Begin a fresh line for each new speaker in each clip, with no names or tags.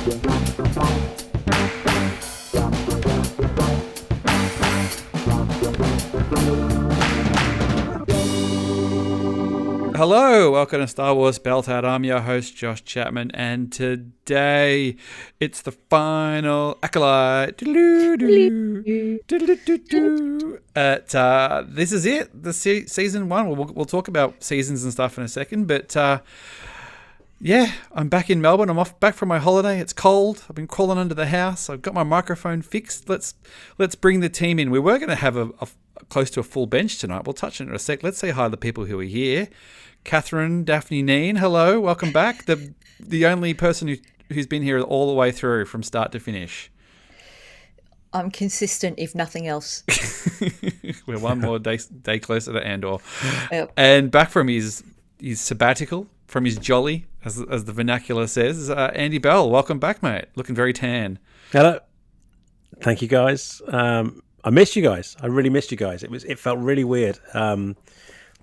Hello, welcome to Star Wars Belt Out. I'm your host, Josh Chapman, and today it's the final Acolyte. This is it, the season one. We'll talk about seasons and stuff in a second, but yeah, I'm back in Melbourne. I'm back from my holiday. It's cold. I've been crawling under the house. I've got my microphone fixed. Let's bring the team in. We were going to have a close to a full bench tonight. We'll touch on it in a sec. Let's say hi to the people who are here. Catherine, Daphne, Kneen, hello, welcome back. The only person who's been here all the way through from start to finish.
I'm consistent, if nothing else.
We're one more day closer to Andor.
Yep.
And back from his sabbatical, from his jolly, as the vernacular says, Andy Bell, welcome back, mate. Looking very tan.
Hello. Thank you, guys. I missed you guys. I really missed you guys. It felt really weird.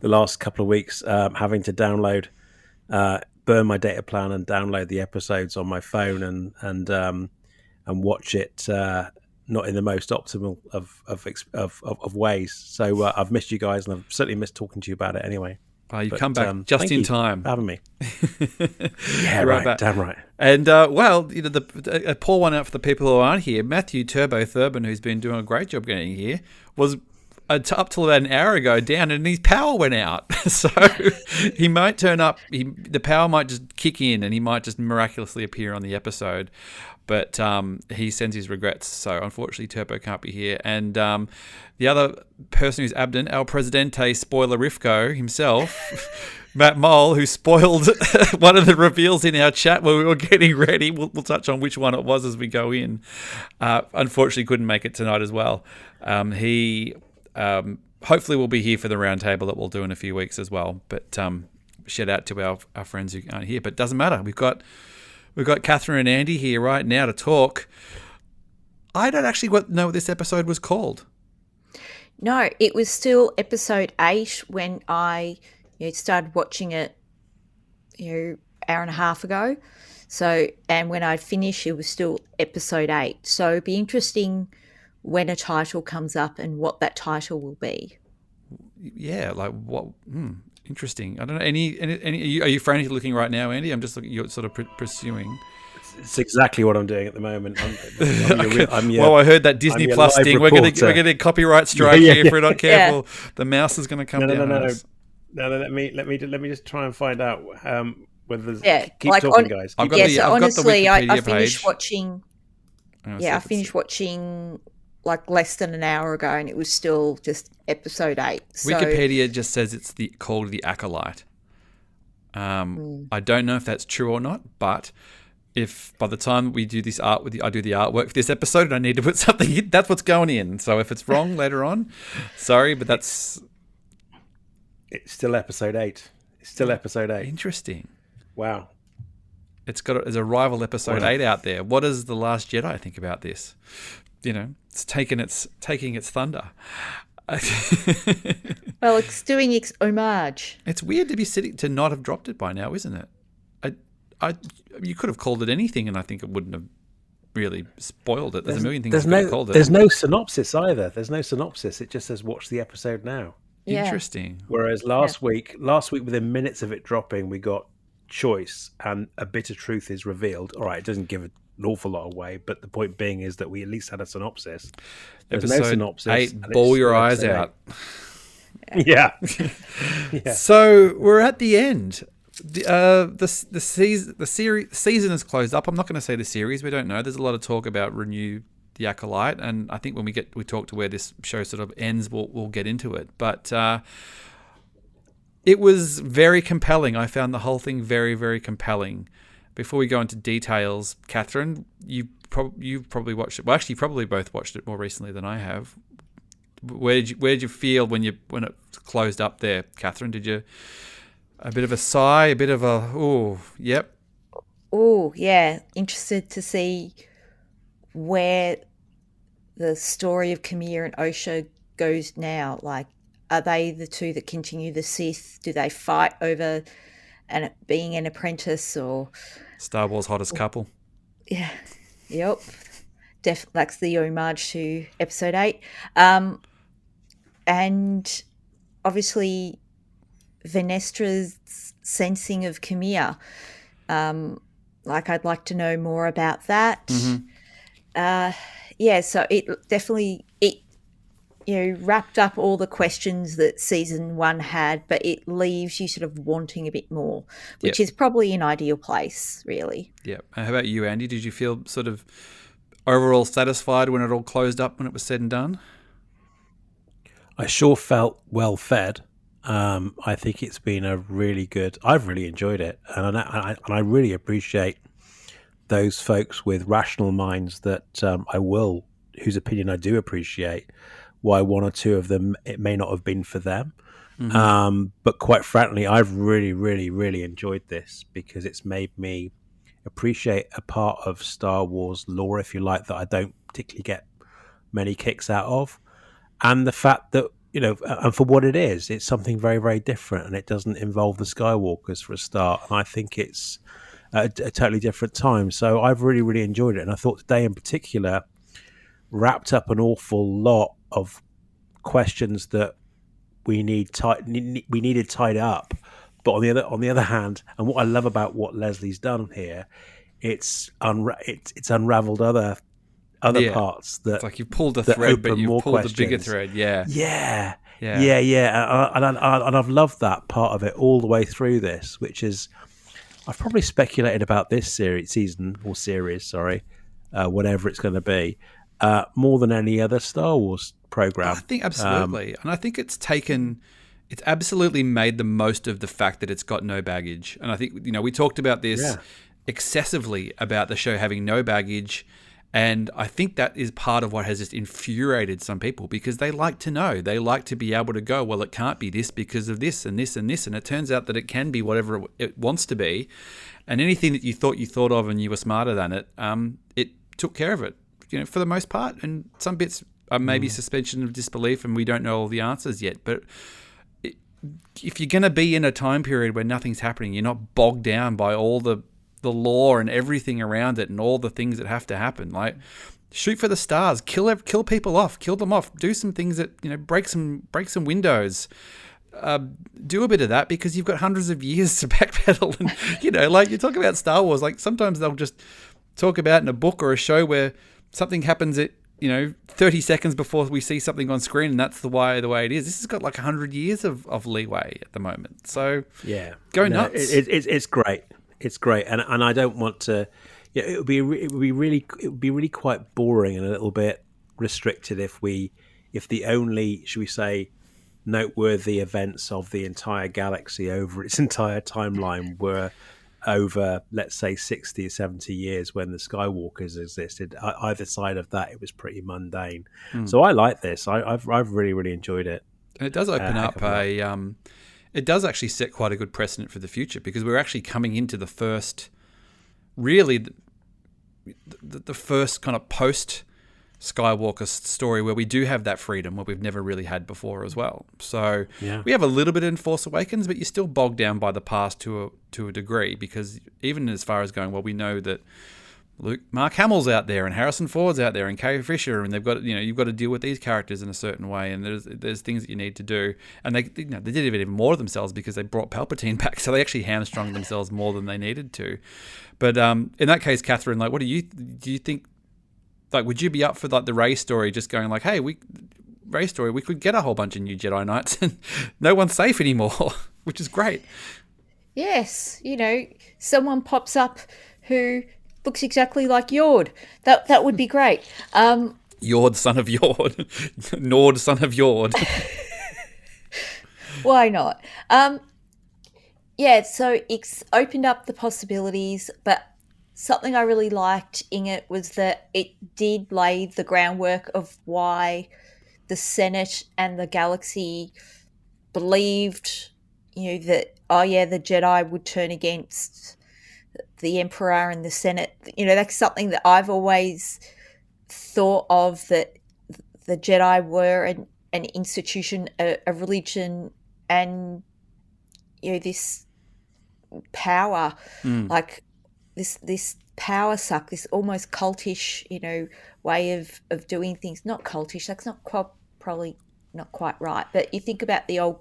The last couple of weeks, having to download, burn my data plan and download the episodes on my phone and watch it not in the most optimal of ways. So I've missed you guys, and I've certainly missed talking to you about it anyway.
You've come back just in time.
For having me. Yeah, right. Damn right.
And well, you know, a poor one out for the people who aren't here. Matthew Turbo Thurban, who's been doing a great job getting here, was up till about an hour ago down, and his power went out. So he might turn up. The power might just kick in, and he might just miraculously appear on the episode. But he sends his regrets. So unfortunately, Turbo can't be here. And the other person who's absent, El Presidente Spoiler Rifko himself, Matt Mole, who spoiled one of the reveals in our chat where we were getting ready. We'll touch on which one it was as we go in. Unfortunately, couldn't make it tonight as well. He hopefully will be here for the roundtable that we'll do in a few weeks as well. But shout out to our friends who aren't here. But it doesn't matter. We've got Catherine and Andy here right now to talk. I don't actually know what this episode was called.
No, it was still episode 8 when I started watching it, hour and a half ago. So, and when I finished, it was still episode 8. So it'd be interesting when a title comes up and what that title will be.
Yeah, like what? Interesting. I don't know. Any are you frantically looking right now, Andy? I'm just looking. You're sort of pursuing.
It's exactly what I'm doing at the moment.
Well, I heard that Disney Plus thing. We're going to get a copyright strike here if we're not careful. Yeah. The mouse is going to come down.
No. Let me just try and find out whether there's.
Yeah,
keep talking, guys.
I've got the Wikipedia
finished
page.
watching. I finished watching like less than an hour ago, and it was still just episode 8. So,
Wikipedia just says it's called The Acolyte. I don't know if that's true or not, but if by the time we do this I do the artwork for this episode and I need to put something in, that's what's going in. So if it's wrong later on, sorry, but it's
still episode 8. It's still episode 8.
Interesting.
Wow.
There's a rival episode 8 out there. What does The Last Jedi think about this? It's taking its thunder.
Well, it's doing its homage.
It's weird to not have dropped it by now, isn't it? You could have called it anything, and I think it wouldn't have really spoiled it. There's a million things you could have called it.
There's no synopsis either. There's no synopsis. It just says watch the episode now.
Yeah.
Interesting.
Whereas last week, within minutes of it dropping, we got choice and a bit of truth is revealed. All right, it doesn't give an awful lot away, but the point being is that we at least had a synopsis. There's
episode
no synopsis.
8, bawl your eyes out.
Yeah.
So we're at the end. The season is closed up. I'm not going to say the series. We don't know. There's a lot of talk about renew the Acolyte, and I think when we talk to where this show sort of ends, we'll get into it. But it was very compelling. I found the whole thing very, very compelling. Before we go into details, Catherine, you've probably watched it. Well, actually, you probably both watched it more recently than I have. Where did you feel when it closed up there, Catherine? Did you a bit of a sigh, a bit of a yep?
Oh, yeah. Interested to see where the story of Kamir and Osha goes now. Like, are they the two that continue the Sith? Do they fight over being an apprentice or
Star Wars hottest couple?
Yeah. Yep. That's the homage to episode 8. And obviously Venestra's sensing of Camille. I'd like to know more about that. So it definitely wrapped up all the questions that season 1 had, but it leaves you sort of wanting a bit more, which is probably an ideal place, really.
Yeah. How about you, Andy? Did you feel sort of overall satisfied when it all closed up, when it was said and done?
I sure felt well fed. I think it's been I've really enjoyed it, and I really appreciate those folks with rational minds that whose opinion I do appreciate. Why one or two of them it may not have been for them, but quite frankly, I've really, really, really enjoyed this because it's made me appreciate a part of Star Wars lore, if you like, that I don't particularly get many kicks out of, and the fact that, and for what it is, it's something very, very different, and it doesn't involve the Skywalkers for a start, and I think it's a totally different time. So I've really, really enjoyed it, and I thought today in particular wrapped up an awful lot of questions that we needed tied up. But on the other hand, and what I love about what Leslie's done here, it's unraveled other parts that
it's like you've pulled a thread, but you've pulled a bigger thread.
Yeah. And I've loved that part of it all the way through this, which is I've probably speculated about this series, whatever it's going to be, more than any other Star Wars program.
I think absolutely, and I think it's absolutely made the most of the fact that it's got no baggage. And I think we talked about this excessively about the show having no baggage. And I think that is part of what has just infuriated some people, because they like to know. They like to be able to go, well, it can't be this because of this and this and this. And it turns out that it can be whatever it wants to be. And anything that you thought of and you were smarter than it, it took care of it, for the most part. And some bits are maybe suspension of disbelief and we don't know all the answers yet. But if you're going to be in a time period where nothing's happening, you're not bogged down by all the lore and everything around it and all the things that have to happen. Like, shoot for the stars, kill people off, kill them off, do some things that break some windows, do a bit of that, because you've got hundreds of years to backpedal. And like you talk about Star Wars, like sometimes they'll just talk about in a book or a show where something happens at 30 seconds before we see something on screen, and that's the way it is. This has got like 100 years of leeway at the moment. So go nuts.
It's great. It's great, and I don't want to. It would be really quite boring and a little bit restricted if the only, should we say, noteworthy events of the entire galaxy over its entire timeline were over, let's say, 60 or 70 years when the Skywalkers existed. Either side of that, it was pretty mundane. So I like this. I've really, really enjoyed it.
And it does open up it does actually set quite a good precedent for the future, because we're actually coming into the first, really, the first kind of post Skywalker story where we do have that freedom, what we've never really had before as well. So we have a little bit in Force Awakens, but you're still bogged down by the past to a degree, because even as far as going, well, we know that Mark Hamill's out there and Harrison Ford's out there and Carrie Fisher, and they've got, you've got to deal with these characters in a certain way, and there's things that you need to do, and they did even more of themselves because they brought Palpatine back, so they actually hamstrung themselves more than they needed to. But in that case, Catherine, like, what do you think? Like, would you be up for like the Rey story, just going like, hey, Rey story, we could get a whole bunch of new Jedi Knights and no one's safe anymore, which is great.
Yes, someone pops up who looks exactly like Yord. That would be great.
Yord, son of Yord. Nord, son of Yord.
Why not? So it's opened up the possibilities, but something I really liked in it was that it did lay the groundwork of why the Senate and the galaxy believed, that, the Jedi would turn against the Emperor and the Senate. That's something that I've always thought of, that the Jedi were an institution, a religion, and this power, like this power suck, this almost cultish, way of doing things. Not cultish, that's not probably not quite right. But you think about the old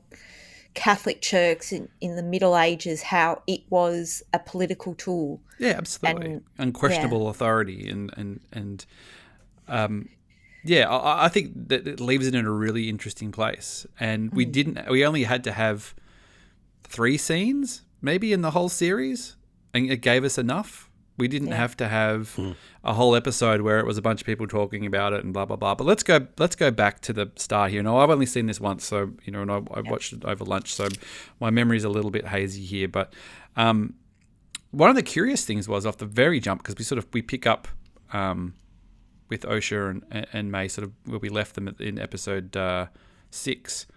Catholic Church in the Middle Ages, how it was a political tool.
Yeah, absolutely.
And,
unquestionable authority. I think that it leaves it in a really interesting place. And we only had to have 3 scenes maybe in the whole series, and it gave us enough. We didn't have to have a whole episode where it was a bunch of people talking about it and blah blah blah. But let's go back to the start here. Now, I've only seen this once, so and I watched it over lunch, so my memory's a little bit hazy here. But one of the curious things was off the very jump, because we pick up with Osha and May sort of where we left them in episode 6,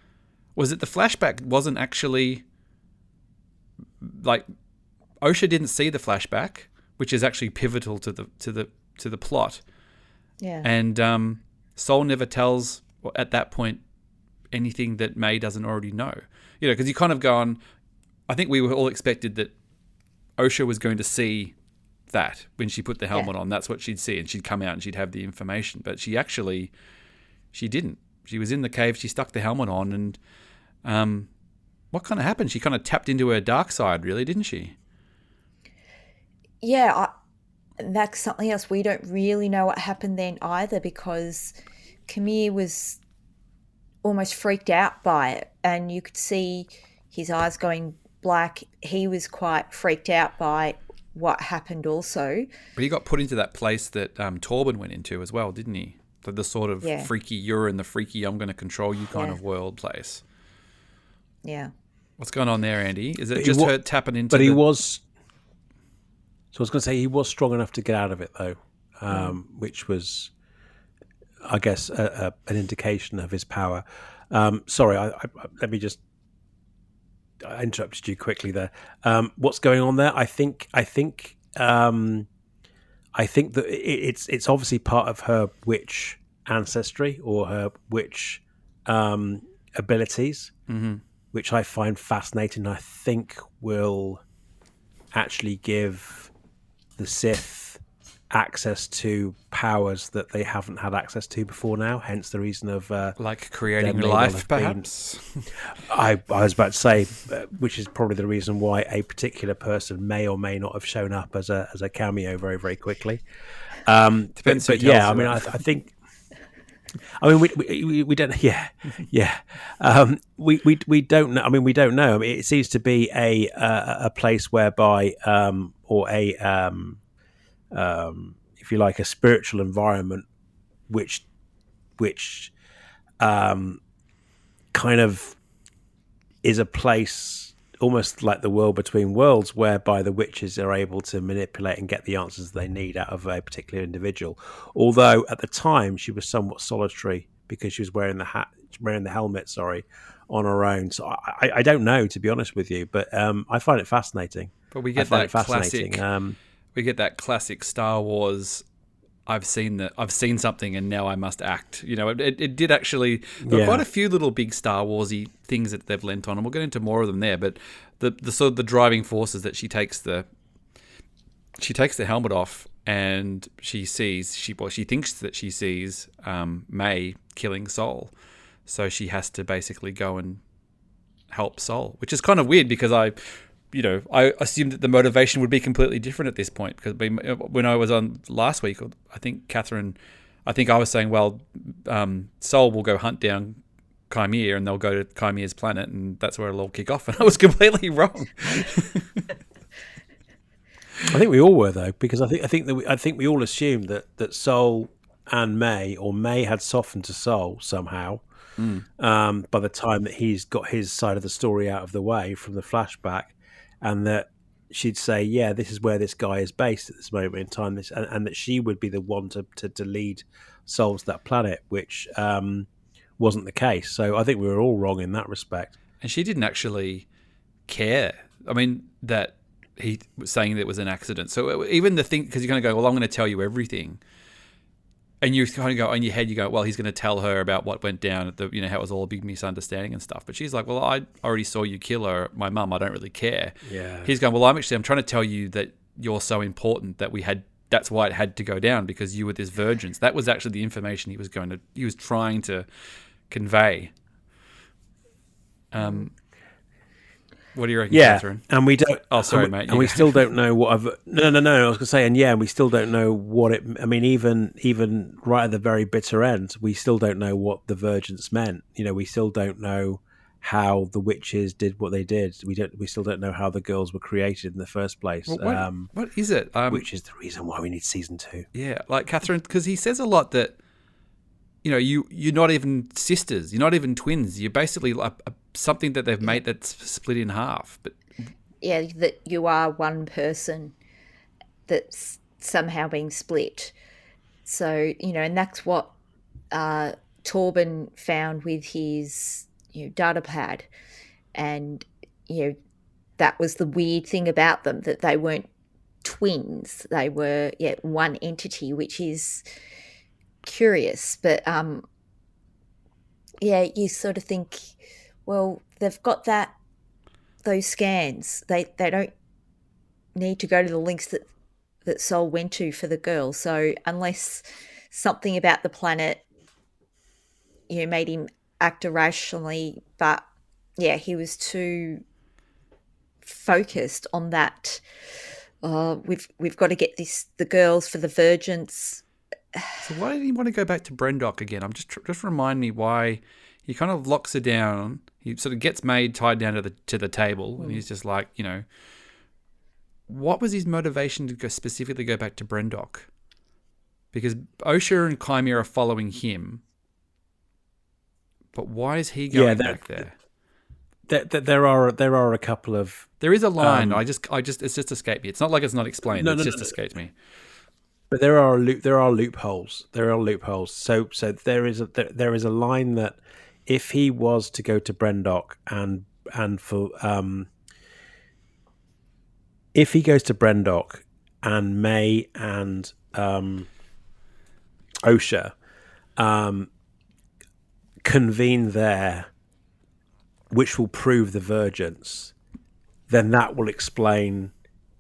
was that the flashback wasn't actually like Osha didn't see the flashback, which is actually pivotal to the plot.
Yeah.
And Sol never tells at that point anything that May doesn't already know. Because you kind of go on. I think we were all expected that Osha was going to see that when she put the helmet on. That's what she'd see, and she'd come out and she'd have the information. But she didn't. She was in the cave. She stuck the helmet on, and what kind of happened? She kind of tapped into her dark side, really, didn't she?
Yeah, that's something else. We don't really know what happened then either, because Kamir was almost freaked out by it, and you could see his eyes going black. He was quite freaked out by what happened also.
But he got put into that place that Torben went into as well, didn't he? The sort of freaky, you're in the freaky, I'm going to control you kind of world place.
Yeah.
What's going on there, Andy? Is it just her tapping into
But he was... So I was going to say he was strong enough to get out of it, though, which was, I guess, an indication of his power. Sorry, let me just... I interrupted you quickly there. What's going on there? I think that it's obviously part of her witch ancestry or her witch abilities, which I find fascinating. I think will actually give the Sith access to powers that they haven't had access to before now, hence the reason of
like creating life, perhaps.
I was about to say, which is probably the reason why a particular person may or may not have shown up as a cameo very, very quickly.
Depends.
But yeah, I mean, I think. I mean, we don't. Yeah. We don't know. I mean, we don't know. I mean, it seems to be a place whereby, or if you like, a spiritual environment, which kind of is a place almost like the world between worlds, whereby the witches are able to manipulate and get the answers they need out of a particular individual. Although at the time she was somewhat solitary because she was wearing the helmet, on her own. So I don't know, to be honest with you, but I find it fascinating.
But we get that classic. We get that classic Star Wars. I've seen something and now I must act. It did actually. There are quite a few little big Star Warsy things that they've lent on, and we'll get into more of them there. But the sort of the driving force is that she takes the helmet off and she thinks that she sees May killing Sol, so she has to basically go and help Sol, which is kind of weird because I assumed that the motivation would be completely different at this point. Because when I was on last week, I think I was saying, well, Sol will go hunt down Chimere and they'll go to Chimere's planet and that's where it'll all kick off. And I was completely wrong.
I think we all were, though, because I think we all assumed that Sol and May had softened to Sol somehow. By the time that he's got his side of the story out of the way from the flashback. And that she'd say, yeah, this is where this guy is based at this moment in time, and that she would be the one to lead Sol to that planet, which wasn't the case. So I think we were all wrong in that respect. And
she didn't actually care. I mean, that he was saying that it was an accident. So even the thing, because you're going to go, well, I'm going to tell you everything. And you kind of go, in your head, you go, well, he's going to tell her about what went down at the, how it was all a big misunderstanding and stuff. But she's like, well, I already saw you kill her, my mum. I don't really care.
Yeah.
He's going, well, I'm trying to tell you that you're so important that that's why it had to go down, because you were this virgin. So that was actually the information he was trying to convey. What do you reckon, Catherine?
And we don't.
Oh, sorry, mate.
And we still don't know what. No. I was going to say, and we still don't know what it. I mean, even right at the very bitter end, we still don't know what the virgins meant. We still don't know how the witches did what they did. We still don't know how the girls were created in the first place.
Well, what is it?
Which is the reason why we need season 2.
Yeah, like Catherine, because he says a lot that. You're not even sisters. You're not even twins. You're basically like something that they've made that's split in half. But
yeah, that you are one person that's somehow being split. So, and that's what Torben found with his data pad. And, that was the weird thing about them, that they weren't twins. They were, one entity, which is curious. But you sort of think, well, they've got those scans. They don't need to go to the lengths that Sol went to for the girl. So unless something about the planet made him act irrationally, but he was too focused on that. We've got to get the girls for the virgins.
So why did he want to go back to Brendock again? I'm just remind me why he kind of locks her down. He sort of gets Maid tied down to the table, and he's just like, what was his motivation to specifically go back to Brendock? Because Osha and Chimera are following him, but why is he going back there?
There are a couple of.
There is a line. I just it's just escaped me. It's not like it's not explained. It's just escaped me.
But there are loopholes. There are loopholes. So there is a line that if he was to go to Brendock and for if he goes to Brendock and May and Osha convene there, which will prove the virgins, then that will explain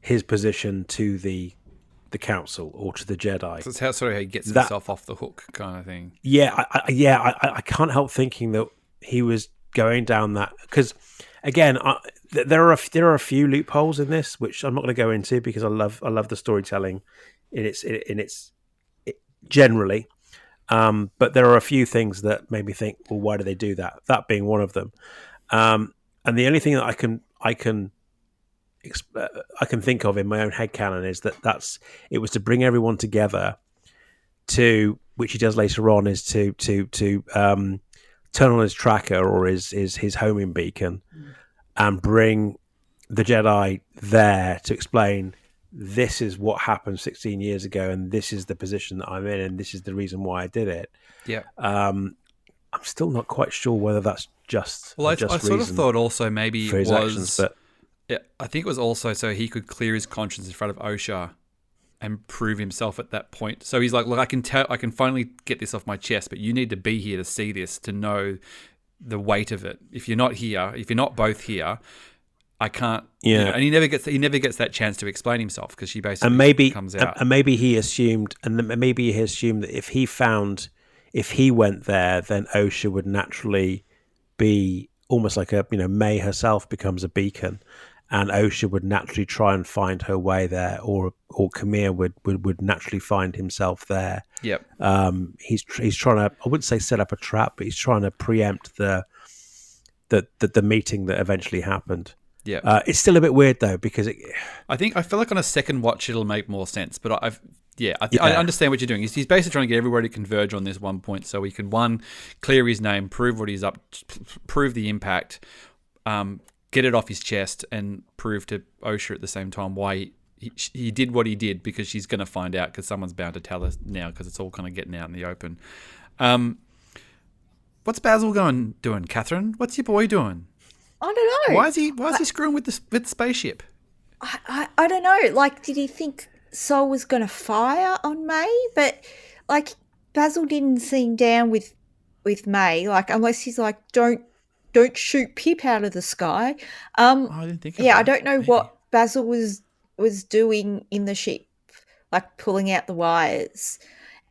his position to the council or to the Jedi.
So it's how he gets himself off the hook, kind of thing.
I can't help thinking that he was going down that, because again, there are a few loopholes in this, which I'm not going to go into because I love the storytelling in its generally, but there are a few things that made me think, well, why do they do that? That being one of them, and the only thing that I can think of in my own headcanon is that it was to bring everyone together to, which he does later on, is to turn on his tracker or his homing beacon and bring the Jedi there to explain, this is what happened 16 years ago and this is the position that I'm in and this is the reason why I did it.
Yeah.
I'm still not quite sure whether that's just
I sort of thought also maybe it was
actions, but
I think it was also so he could clear his conscience in front of Osha and prove himself at that point. So he's like, look, I can finally get this off my chest, but you need to be here to see this, to know the weight of it. If you're not here, if you're not both here, I can't.
Yeah.
And he never gets that chance to explain himself because she basically comes out.
And maybe he assumed that if he went there, then Osha would naturally be almost like May herself becomes a beacon. And Osha would naturally try and find her way there, or Khmer would naturally find himself there.
Yep.
He's trying to, I wouldn't say set up a trap, but he's trying to preempt the meeting that eventually happened.
Yeah.
It's still a bit weird though, because
I feel like on a second watch it'll make more sense. But I understand what you're doing. He's basically trying to get everybody to converge on this one point, so he can clear his name, prove what he's up, prove the impact. Get it off his chest and prove to Osha at the same time why he did what he did, because she's going to find out, because someone's bound to tell us now, because it's all kind of getting out in the open. What's Basil doing, Catherine? What's your boy doing?
I don't know.
Why is he screwing with the spaceship?
I don't know. Like, did he think Sol was going to fire on May? But like, Basil didn't seem down with May. Like, unless he's like, don't shoot Pip out of the sky.
I didn't think of
yeah,
that.
I don't know
Maybe.
what Basil was was doing in the ship, like pulling out the wires.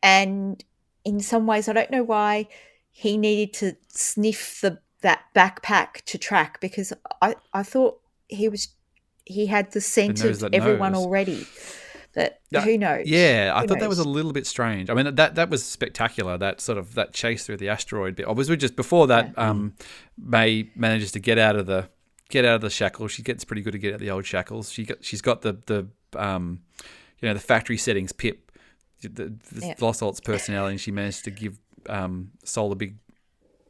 And in some ways, I don't know why he needed to sniff that backpack to track, because I thought he had the scent
The nose
of
that
everyone
knows.
already. But who knows?
Yeah, I
Who
thought that was a
knows?
little bit strange. I mean, that was spectacular. That sort of that chase through the asteroid bit. Obviously, just before that, May manages to get out of the shackles. She gets pretty good to get out of the old shackles. She's got the the factory settings pip, the Lost Alt's personality, and she managed to give Sol a big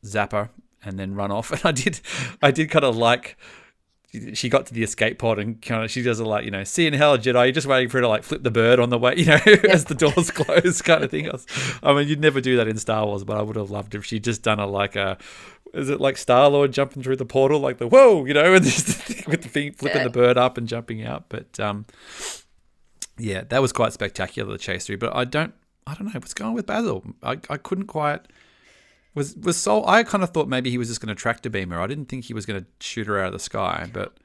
zapper and then run off. And I did kind of like. She got to the escape pod and kind of she does a like, see you in hell, Jedi. You're just waiting for her to like flip the bird on the way, as the doors close, kind of thing. I mean, you'd never do that in Star Wars, but I would have loved if she'd just done is it like Star-Lord jumping through the portal, like the whoa, and just with the thing flipping the bird up and jumping out. But yeah, that was quite spectacular, the chase through. But I don't know what's going on with Basil. I couldn't quite. Was Sol? I kind of thought maybe he was just going to tractor beam her. I didn't think he was going to shoot her out of the sky. But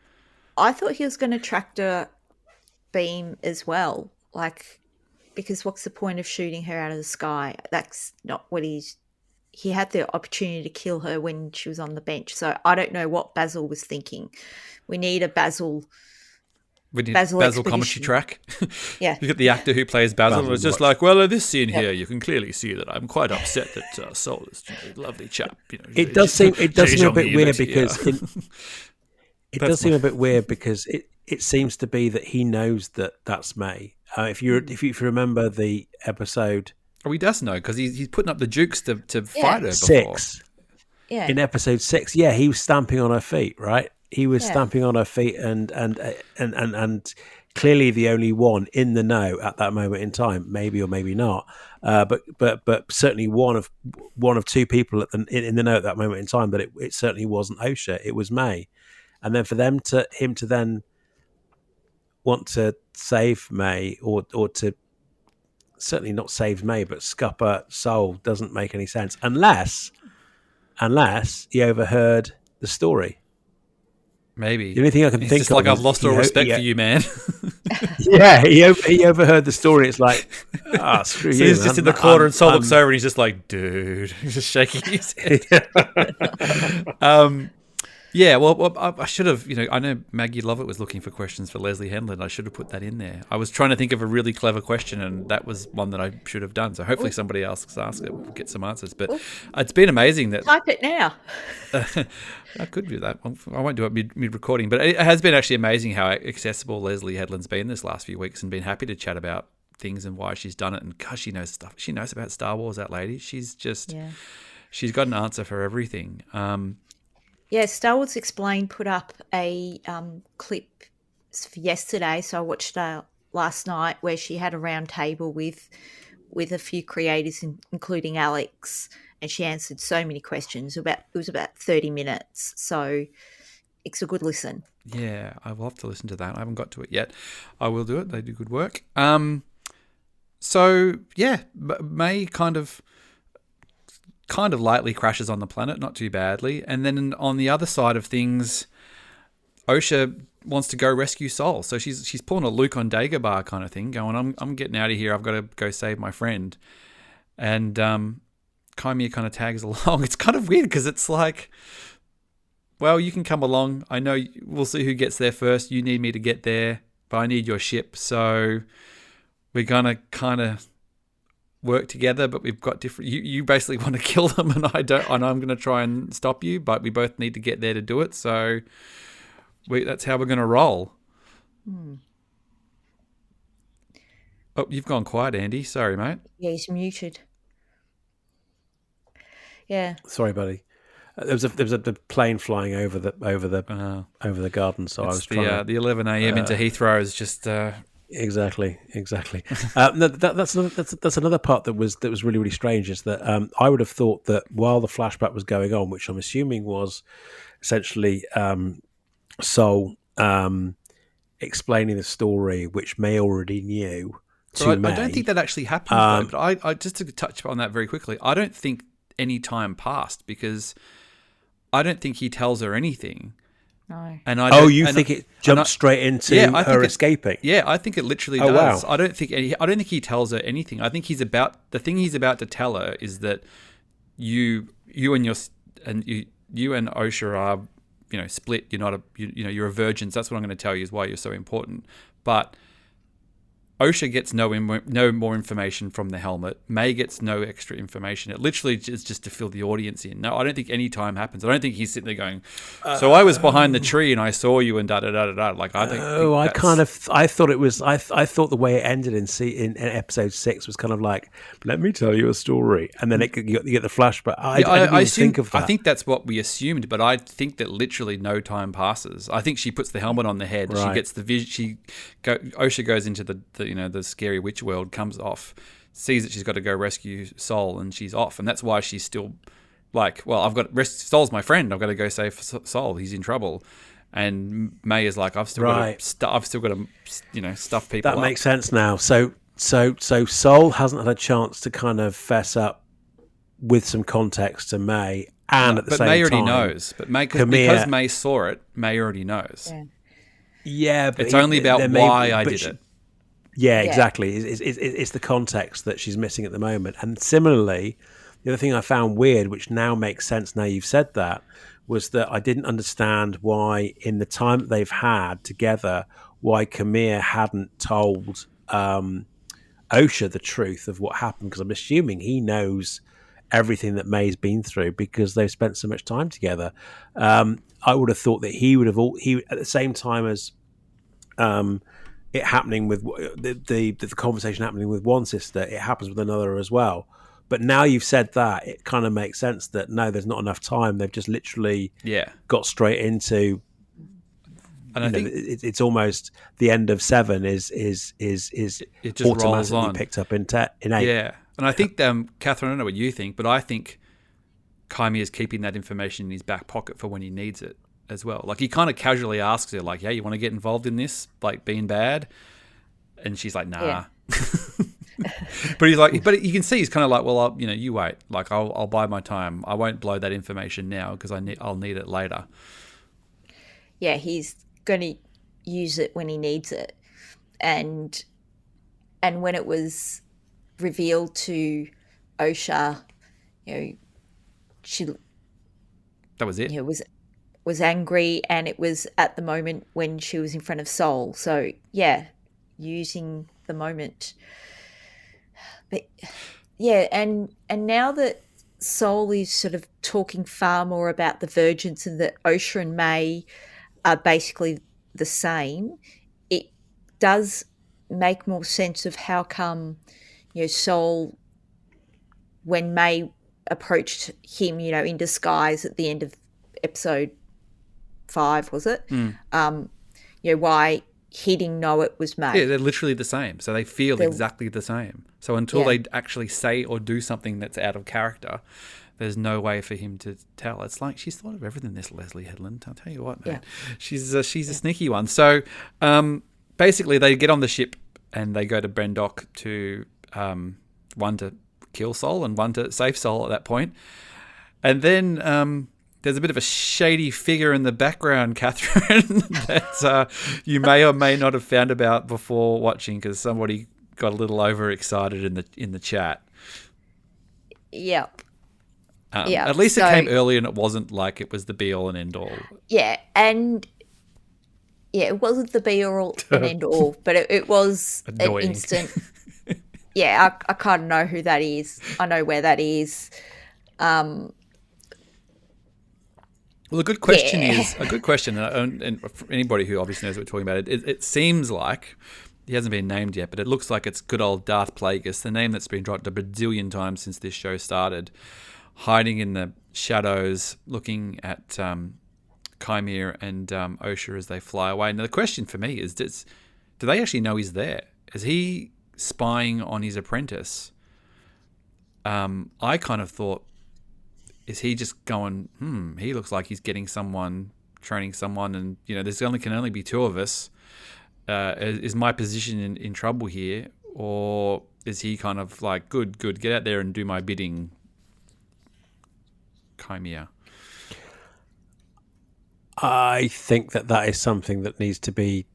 I thought he was going to tractor beam as well, because what's the point of shooting her out of the sky? That's not what he had the opportunity to kill her when she was on the bench. So I don't know what Basil was thinking. We need a Basil.
we need
Basil
Basil
expedition.
commentary track.
Yeah.
You get the actor who plays Basil.
Basil
It's just
watch.
like, well, this scene here, you can clearly see that I'm quite upset that Sol is a lovely chap.
It does seem a bit weird
yeah.
because it does seem a bit weird because it seems to be that he knows that that's May. If you remember the episode
Oh, he does know because he's putting up the jukes to fight her before.
6,
Yeah.
in episode 6, he was stamping on her feet, right? He was stamping on her feet and clearly the only one in the know at that moment in time, maybe or maybe not, but certainly one of two people in the know at that moment in time that it certainly wasn't Osha, it was May, and then for him to then want to save May or to certainly not save May but scupper Sol doesn't make any sense unless he overheard the story.
Maybe.
The only thing I can
He's
think
just
of
like, I've
is
lost all respect for you, man.
he overheard the story. It's like, screw
So
you.
he's just
man.
in the corner and Sol
I'm-
looks over and he's just like, dude. He's just shaking his head. Yeah, well, I should have, I know Maggie Lovett was looking for questions for Leslie Henlon. I should have put that in there. I was trying to think of a really clever question, and that was one that I should have done. So hopefully somebody else asks it, we'll get some answers. But it's been amazing that...
Type it now.
I could do that. I won't do it mid-recording. But it has been actually amazing how accessible Leslie Hedlund's been this last few weeks and been happy to chat about things and why she's done it. And gosh, she knows stuff. She knows about Star Wars, that lady. She's just...
Yeah.
She's got an answer for everything.
Yeah, Star Wars Explained put up a clip for yesterday, so I watched last night where she had a round table with a few creators, including Alex, and she answered so many questions. It was about 30 minutes, so it's a good listen.
Yeah, I will have to listen to that. I haven't got to it yet. I will do it. They do good work. So yeah, May kind of lightly crashes on the planet, not too badly. And then on the other side of things, Osha wants to go rescue Sol. So she's pulling a Luke on Dagobah kind of thing, going, I'm getting out of here. I've got to go save my friend. And Kymia kind of tags along. It's kind of weird because it's like, well, you can come along. I know we'll see who gets there first. You need me to get there, but I need your ship. So we're going to kind of work together, but we've got different... You basically want to kill them and I don't, and I'm going to try and stop you, but we both need to get there to do it. So that's how we're going to roll. Oh, you've gone quiet, Andy. Sorry, mate.
Yeah, he's muted. Yeah.
Sorry, buddy. There was a plane flying over the garden, so I was trying.
The 11 a.m. into Heathrow is just.
Exactly. No, that's another part that was really, really strange. Is that I would have thought that while the flashback was going on, which I'm assuming was essentially Sol explaining the story, which May already knew.
I don't think that actually happened, though, but I just to touch on that very quickly, I don't think any time passed because I don't think he tells her anything
No.
And I
Oh,
don't-
you
and
think it jumped straight into
Yeah, I think
her
it-
escaping?
Yeah, I think it literally
Oh,
does.
wow.
I don't think he tells her anything. I think the thing he's about to tell her is that you and you and Osha are, split. You're not you're a virgin. So that's what I'm going to tell you is why you're so important. But Osha gets no more information from the helmet. May gets no extra information. It literally is just to fill the audience in. No, I don't think any time happens. I don't think he's sitting there going, "So I was behind the tree and I saw you and da da da da da." Like I think.
I thought it was. I thought the way it ended in episode 6 was kind of like, let me tell you a story, and then you get the flashback. I didn't even think of that.
I think that's what we assumed, but I think that literally no time passes. I think she puts the helmet on the head.
Right.
She gets the vision. Osha goes into the scary witch world, comes off, sees that she's got to go rescue Sol, and she's off. And that's why she's still like, well, Sol's my friend. I've got to go save Sol. He's in trouble. And May is like, I've still got to stuff people up.
That makes sense now. So Sol hasn't had a chance to kind of fess up with some context to May, and at the same time,
May already knows. But May, because May saw it, May already knows.
Yeah, but
it's only about why I did it.
Yeah, exactly. It's the context that she's missing at the moment. And similarly, the other thing I found weird, which now makes sense now you've said that, was that I didn't understand why, in the time that they've had together, why Kamir hadn't told Osha the truth of what happened, because I'm assuming he knows everything that May's been through because they've spent so much time together. I would have thought that he would have at the same time as it happening with the conversation happening with one sister, it happens with another as well. But now you've said that, it kind of makes sense that no, there's not enough time. They've just literally got straight into. And I think it's almost the end of 7 is it just automatically picked up in 8.
Yeah, and I think Catherine, I don't know what you think, but I think Kaimi is keeping that information in his back pocket for when he needs it as well. Like he kind of casually asks her, like, "Yeah, you want to get involved in this, like being bad?" And she's like, "Nah." Yeah. But he's like, but you can see he's kind of like, "Well, you wait. Like, I'll buy my time. I won't blow that information now because I'll need it later."
Yeah, he's going to use it when he needs it, and when it was revealed to Osha, she
that was it.
Was angry, and it was at the moment when she was in front of Sol. So yeah, using the moment. But yeah, and now that Sol is sort of talking far more about the virgins and that Osha and May are basically the same, it does make more sense of how come Sol, when May approached him, in disguise at the end of episode 5, was it? Why he didn't know it was May.
Yeah, they're literally the same. So they feel exactly the same. So until they actually say or do something that's out of character, there's no way for him to tell. It's like she's thought of everything, this Leslie Headland. I'll tell you what, man. Yeah. She's a sneaky one. So basically they get on the ship and they go to Brendok to one to kill Sol and one to save Sol at that point. And then there's a bit of a shady figure in the background, Catherine, that you may or may not have found about before watching because somebody got a little overexcited in the chat.
Yep.
At least it came early and it wasn't like it was the be-all and end-all.
Yeah, and it wasn't the be-all and end-all, but it was
annoying.
An instant. Yeah, I kind of know who that is. I know where that is.
Well, a good question and for anybody who obviously knows what we're talking about, it seems like, he hasn't been named yet, but it looks like it's good old Darth Plagueis, the name that's been dropped a bazillion times since this show started, hiding in the shadows, looking at Kaimir and Osha as they fly away. Now, the question for me is, do they actually know he's there? Is he spying on his apprentice? I kind of thought, is he just going, he looks like he's getting someone, training someone, and, can only be 2 of us. Is my position in trouble here? Or is he kind of like, good, get out there and do my bidding, Chimera?
I think that is something that needs to be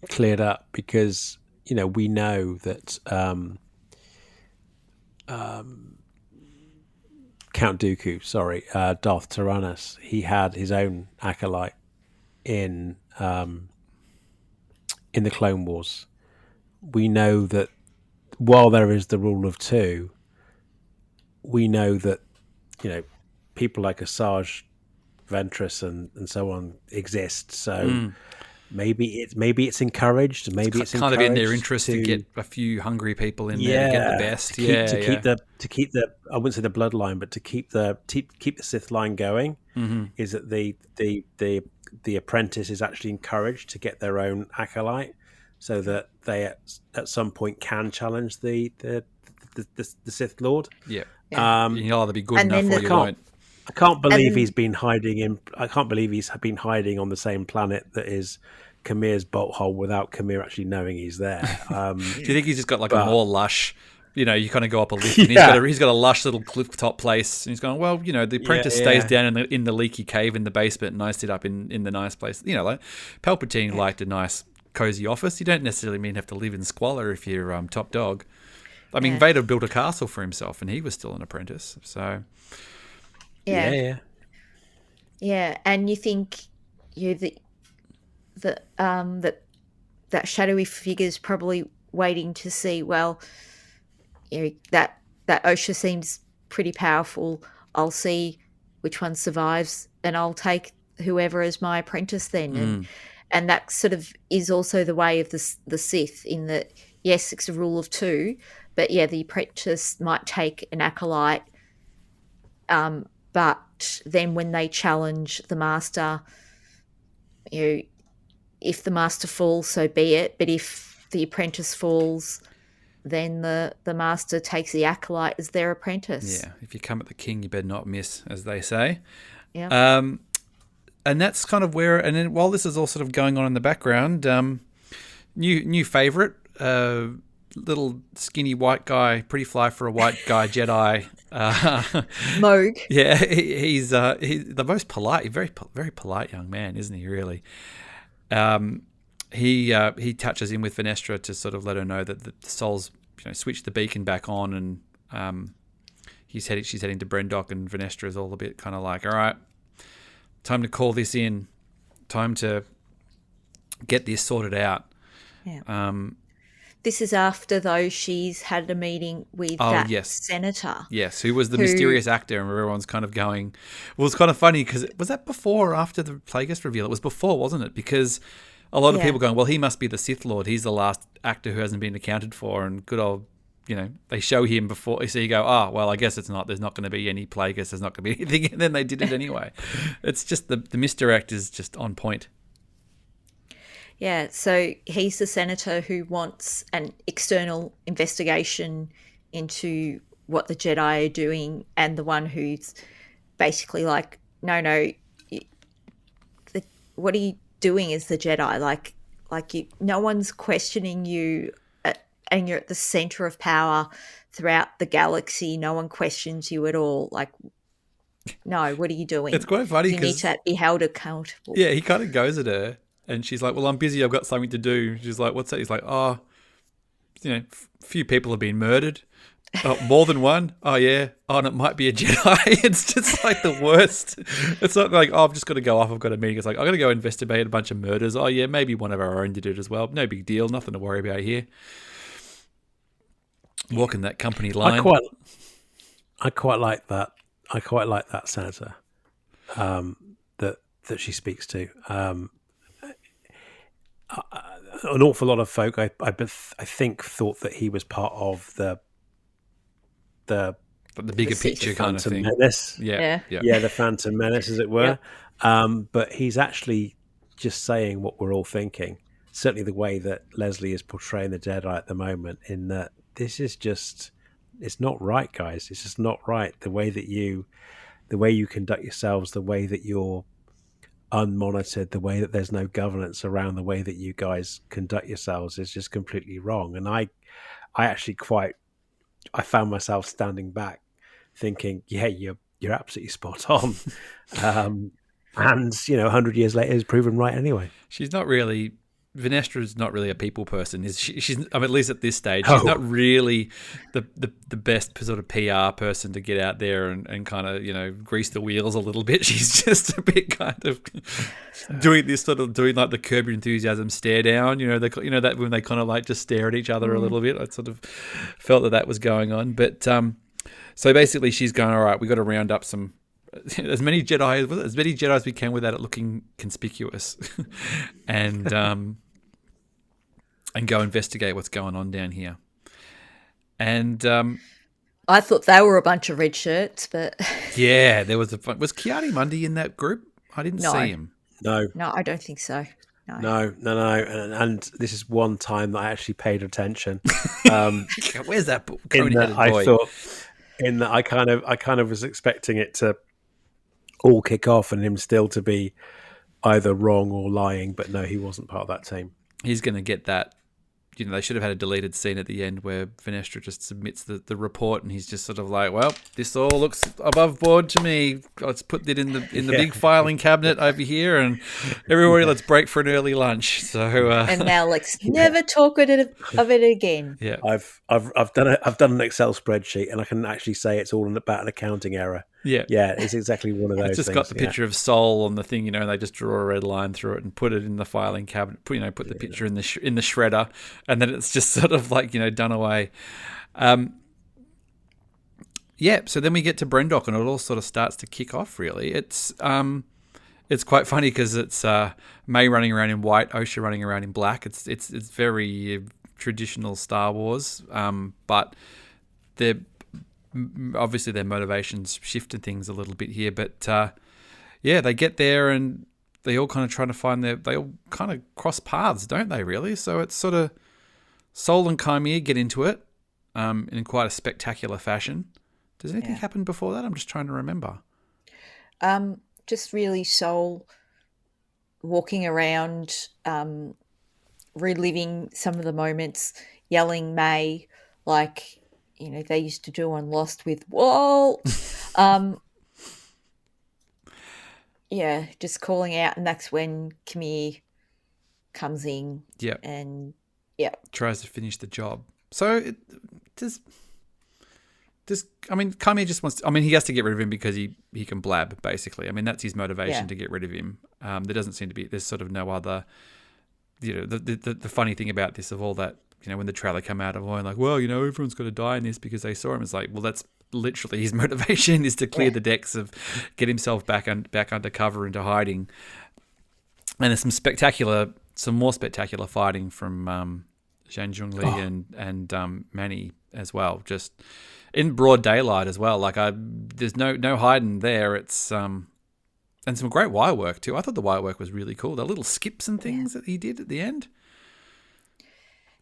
cleared up, because we know that Count Dooku, Darth Tyrannus, he had his own acolyte in the Clone Wars. We know that while there is the rule of two, we know that people like Asajj Ventress and so on exist. So maybe it's encouraged. Maybe it's
kind of in their interest to get a few hungry people in there to get the best.
To keep the I wouldn't say the bloodline, but to keep the Sith line going. Is that the apprentice is actually encouraged to get their own acolyte, so that they at some point can challenge the Sith Lord.
Yeah. You'll either be good enough or you won't.
I can't believe he's been hiding I can't believe he's been hiding on the same planet that is Kamir's bolt hole without Kamir actually knowing he's there.
Do you think he's just got a more lush? You kind of go up a lift, and he's got a lush little cliff top place, and he's going, well, the apprentice stays down in the leaky cave in the basement, and I sit up in the nice place. Like Palpatine liked a nice cozy office. You don't necessarily have to live in squalor if you're top dog. I mean, Vader built a castle for himself, and he was still an apprentice. So,
yeah, and you think that shadowy figure's probably waiting to see. Well, that Osha seems pretty powerful. I'll see which one survives, and I'll take whoever as my apprentice then. And that sort of is also the way of the Sith, in that, yes, it's a rule of two, but the apprentice might take an acolyte, but then when they challenge the master, if the master falls, so be it. But if the apprentice falls, then the master takes the acolyte as their apprentice.
Yeah, if you come at the king, you better not miss, as they say.
Yeah.
And that's kind of where. And then while this is all sort of going on in the background, new favorite, little skinny white guy, pretty fly for a white guy Jedi.
Moog.
Yeah, he's the most polite, very very polite young man, isn't he? Really. He touches in with Venestra to sort of let her know that the Soul's switched the beacon back on, and she's heading to Brendok, and Venestra is all a bit kind of like, all right, time to call this in, time to get this sorted out.
Yeah. This is after, though, she's had a meeting with senator.
Yes, who was the mysterious actor, and everyone's kind of going. Well, it's kind of funny because was that before or after the Plagueis reveal? It was before, wasn't it? Because a lot of people going, well, he must be the Sith Lord. He's the last actor who hasn't been accounted for, and good old, they show him before. So you go, well, I guess it's not. There's not going to be any Plagueis. There's not going to be anything, and then they did it anyway. It's just the misdirect is just on point.
Yeah, so he's the senator who wants an external investigation into what the Jedi are doing, and the one who's basically like, no, what are you doing as the Jedi? Like no one's questioning you, and you're at the center of power throughout the galaxy. No one questions you at all. Like, no, what are you doing?
It's quite funny.
You need to be held accountable.
Yeah, he kind of goes at her. And she's like, well, I'm busy. I've got something to do. She's like, what's that? He's like, few people have been murdered. Oh, more than one? Oh, yeah. Oh, and it might be a Jedi. It's just like the worst. It's not like, I've just got to go off. I've got a meeting. It's like, I've got to go investigate a bunch of murders. Oh, yeah, maybe one of our own did it as well. No big deal. Nothing to worry about here. Walking that company line.
I quite like that. I quite like that senator that she speaks to. An awful lot of folk, I think, thought that he was part of the
bigger picture kind of thing.
Menace.
Yeah,
the Phantom Menace, as it were. Yeah. But he's actually just saying what we're all thinking. Certainly, the way that Leslie is portraying the Jedi at the moment, in that this is just, it's not right, guys. It's just not right. The way you conduct yourselves, the way that you're unmonitored, the way that there's no governance around the way that you guys conduct yourselves is just completely wrong. And I actually I found myself standing back thinking, yeah, you're absolutely spot on. And 100 years later, is proven right anyway.
She's not really. Vanestra is not really a people person. Is she? She's I mean, at least at this stage,
Oh.
she's not really the best sort of PR person to get out there and kind of grease the wheels a little bit. She's just a bit kind of doing like the Curb Your Enthusiasm stare down. That when they kind of like just stare at each other a little bit. I sort of felt that was going on. But so basically, she's going, all right, we got to round up as many Jedi as we can without it looking conspicuous, and go investigate what's going on down here. And
I thought they were a bunch of red shirts, but
yeah, there was was Kiadi Mundi in that group? I didn't see him.
No,
I don't think so.
No. And this is one time that I actually paid attention.
Where's that boy?
I kind of was expecting it to all kick off and him still to be either wrong or lying, but no, he wasn't part of that team.
He's going to get that. They should have had a deleted scene at the end where Vanestra just submits the report, and he's just sort of like, "Well, this all looks above board to me. Let's put it in the big filing cabinet over here, and everybody, let's break for an early lunch." So
and now let's never talk of it again.
Yeah,
I've done an Excel spreadsheet, and I can actually say it's all about an accounting error.
Yeah,
it's exactly one of those.
It's just
things,
got the picture of Sol on the thing, and they just draw a red line through it and put it in the filing cabinet. Put the picture in the shredder, and then it's just sort of like done away. So then we get to Brendock, and it all sort of starts to kick off. Really, it's quite funny because it's May running around in white, Osha running around in black. It's very traditional Star Wars, but they're. Obviously, their motivations shifted things a little bit here, but they get there and they all kind of trying to find they all kind of cross paths, don't they? Really, so it's sort of Sol and Chimere get into it in quite a spectacular fashion. Does anything happen before that? I'm just trying to remember.
Just really Sol walking around, reliving some of the moments, yelling May like. They used to do on Lost with "Whoa," just calling out, and that's when Chimere comes in.
Yeah,
and
tries to finish the job. So Chimere just wants. He has to get rid of him because he can blab. Basically, that's his motivation to get rid of him. There doesn't seem to be. There's sort of no other. The funny thing about this of all that. When the trailer came out of everyone's got to die in this because they saw him. It's like, well, that's literally his motivation is to clear the decks of get himself back under cover into hiding. And there's some more spectacular fighting from Zhang Zhongli and Manny as well, just in broad daylight as well. Like there's no hiding there. It's and some great wire work too. I thought the wire work was really cool. The little skips and things that he did at the end.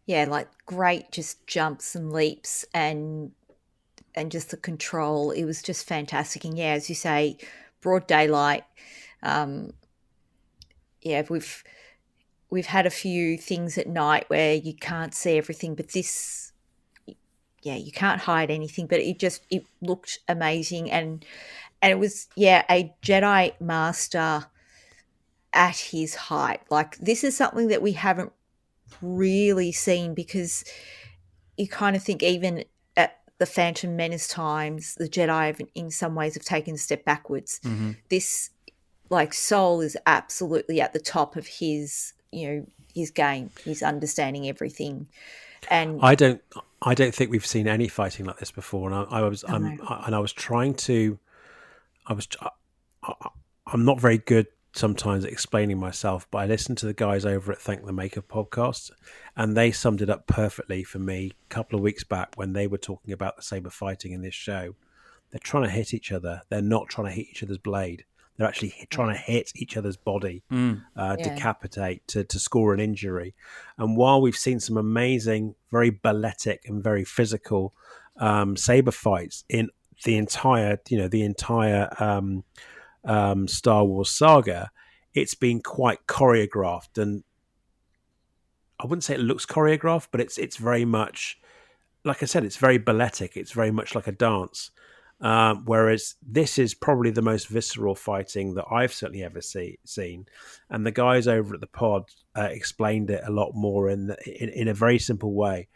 Yeah, like great just jumps and leaps and just the control. It was just fantastic. And as you say, broad daylight. We've had a few things at night where you can't see everything, but this, you can't hide anything. But it looked amazing, and it was a Jedi master at his height. Like this is something that we haven't really seen, because you kind of think even at the Phantom Menace times the Jedi have, in some ways, have taken a step backwards.
Mm-hmm.
This Sol is absolutely at the top of his his game. He's understanding everything, and
I don't think we've seen any fighting like this before. And I'm not very good sometimes explaining myself, but I listened to the guys over at Thank the Maker podcast, and they summed it up perfectly for me a couple of weeks back when they were talking about the saber fighting in this show. They're trying to hit each other. They're not trying to hit each other's blade. They're actually trying to hit each other's body, decapitate, to score an injury. And while we've seen some amazing, very balletic and very physical saber fights in the entire Star Wars saga, it's been quite choreographed, and I wouldn't say it looks choreographed, but it's very much, like I said, it's very balletic. It's very much like a dance. Whereas this is probably the most visceral fighting that I've certainly ever seen. And the guys over at the pod explained it a lot more in a very simple way.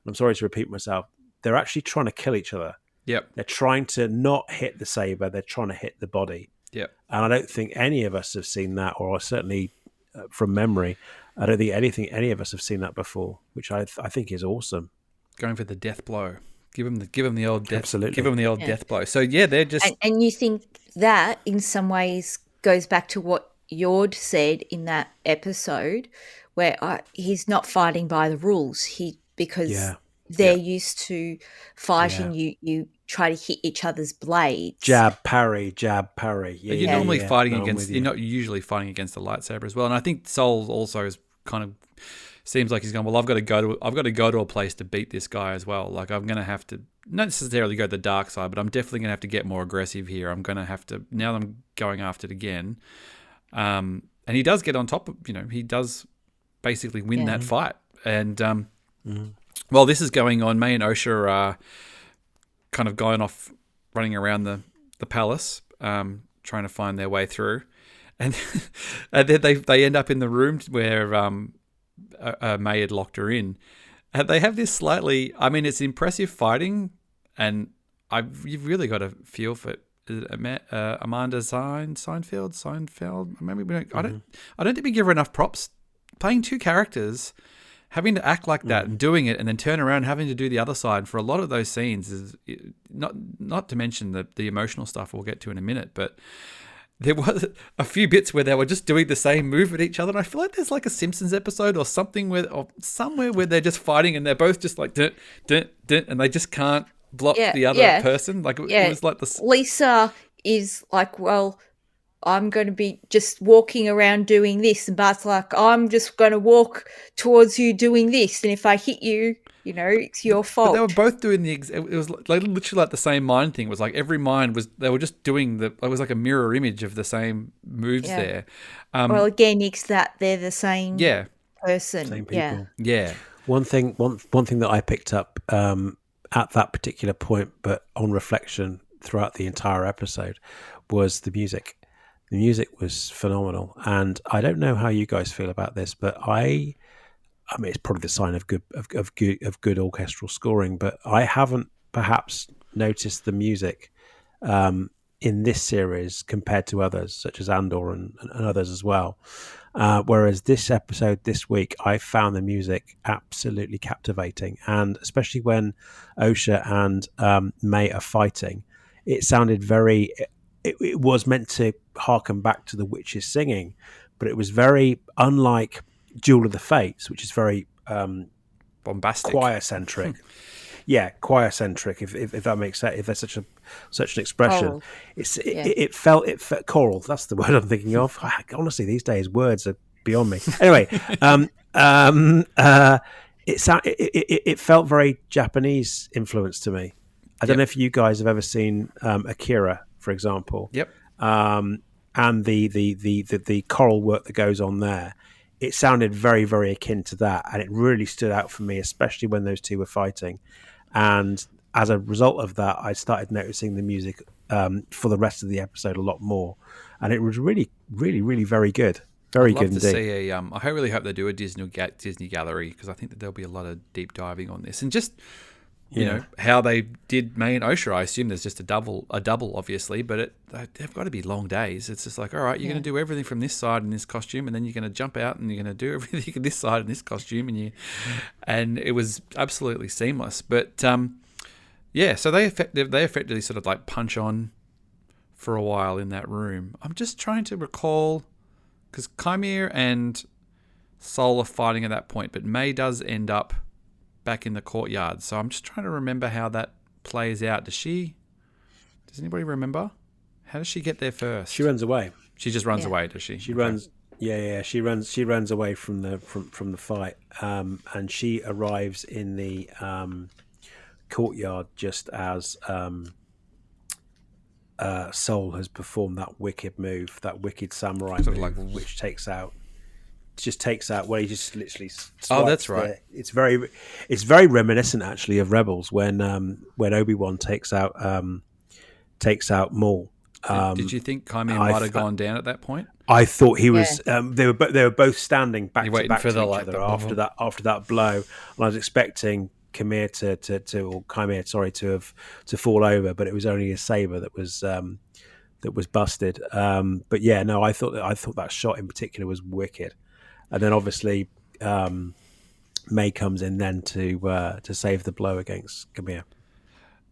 I'm sorry to repeat myself. They're actually trying to kill each other.
Yep.
They're trying to not hit the saber. They're trying to hit the body.
Yep.
And I don't think any of us have seen that, or certainly from memory, I don't think any of us have seen that before, which I think is awesome.
Going for the death blow. Give him the old death.
Absolutely.
Give him the old death blow. So yeah, they're just.
And you think that in some ways goes back to what Yord said in that episode, where he's not fighting by the rules. Because they're used to fighting. You try to hit each other's blades.
Jab, parry, jab, parry. Yeah,
you're normally fighting against. You're not usually fighting against the lightsaber as well. And I think Soul also is kind of seems like he's going. Well, I've got to go to a place to beat this guy as well. Like I'm going to have to not necessarily go to the dark side, but I'm definitely going to have to get more aggressive here. I'm going to have to now. That I'm going after it again. And he does get on top of. He does basically win that fight. And while this is going on, May and Osha are kind of going off, running around the palace, trying to find their way through, and and then they end up in the room where May had locked her in, and they have this slightly. I mean, it's impressive fighting, and you've really got to feel for it. Is it Amanda Seinfeld? Maybe we don't. I don't think we give her enough props. Playing two characters, having to act like that and doing it, and then turn around and having to do the other side for a lot of those scenes is not to mention the emotional stuff we'll get to in a minute. But there was a few bits where they were just doing the same move at each other, and I feel like there's like a Simpsons episode or something somewhere where they're just fighting and they're both just like dun, dun, dun, and they just can't block the other person. Like it was like this.
Lisa is like, well, I'm going to be just walking around doing this. And Bart's like, I'm just going to walk towards you doing this. And if I hit you, it's your fault.
But they were both doing it was like literally like the same mind thing. It was like every mind they were just doing it was like a mirror image of the same moves there.
Well, again, it's that they're the same person.
Same people.
Yeah.
One thing that I picked up at that particular point, but on reflection throughout the entire episode, was the music. The music was phenomenal, and I don't know how you guys feel about this, but I mean, it's probably the sign of good orchestral scoring. But I haven't perhaps noticed the music in this series compared to others, such as Andor and others as well. Whereas this episode this week, I found the music absolutely captivating, and especially when Osha and May are fighting, it sounded very. It was meant to harken back to the witches singing, but it was very unlike Duel of the Fates, which is very
bombastic,
choir-centric. Choir centric. If that makes sense, if there's such an expression,
choral.
It felt choral. That's the word I'm thinking of. Honestly, these days words are beyond me. Anyway, it felt very Japanese influence to me. I don't know if you guys have ever seen Akira, for example.
Yep.
And the choral work that goes on there, it sounded very, very akin to that, and it really stood out for me, especially when those two were fighting. And as a result of that, I started noticing the music for the rest of the episode a lot more, and it was really, really, really very good. Very good indeed.
See I really hope they do a Disney gallery, because I think that there'll be a lot of deep diving on this, and just you know how they did May and Osha. I assume there's just a double, obviously, but they've got to be long days. It's just like, all right, you're going to do everything from this side in this costume, and then you're going to jump out and you're going to do everything on this side in this costume, and it was absolutely seamless. But so they effectively sort of like punch on for a while in that room. I'm just trying to recall, because Chimera and Soul are fighting at that point, but May does end up back in the courtyard. So I'm just trying to remember how that plays out. Does anybody remember? How does she get there first?
She runs away.
She just runs away, does she?
She runs. Yeah. She runs away from the fight, and she arrives in the courtyard just as Soul has performed that wicked move, that wicked samurai move, which takes out. Well, he just literally swipes.
Oh, that's right.
It's very reminiscent actually of Rebels when Obi-Wan takes out takes out Maul.
Did you think Kaimir might have gone down at that point?
I thought he was. They were both standing back
You're
to
waiting
back
for
to
the,
each
like,
other
the
after that blow, and I was expecting Kaimir to fall over, but it was only his saber that was busted. But yeah, no, I thought that shot in particular was wicked, and then obviously May comes in then to save the blow against Kaimir.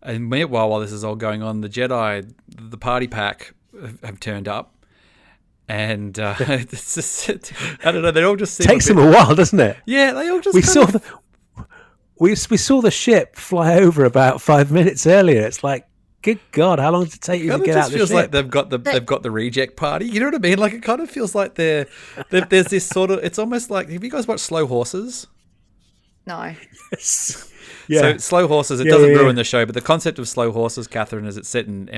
And meanwhile, while this is all going on, the Jedi, the party pack, have turned up. And it's just, I don't know, they all just seem
takes them a while, doesn't it?
Yeah, they all just
we saw the ship fly over about 5 minutes earlier. It's like, good God, how long does it take you to get out of the ship? It
feels like they've got the reject party. You know what I mean? Like, it kind of feels like there's this sort of, it's almost like, have you guys watched Slow Horses?
No.
Yes.
Yeah. So Slow Horses, it doesn't ruin the show, but the concept of Slow Horses, Catherine, is it's set in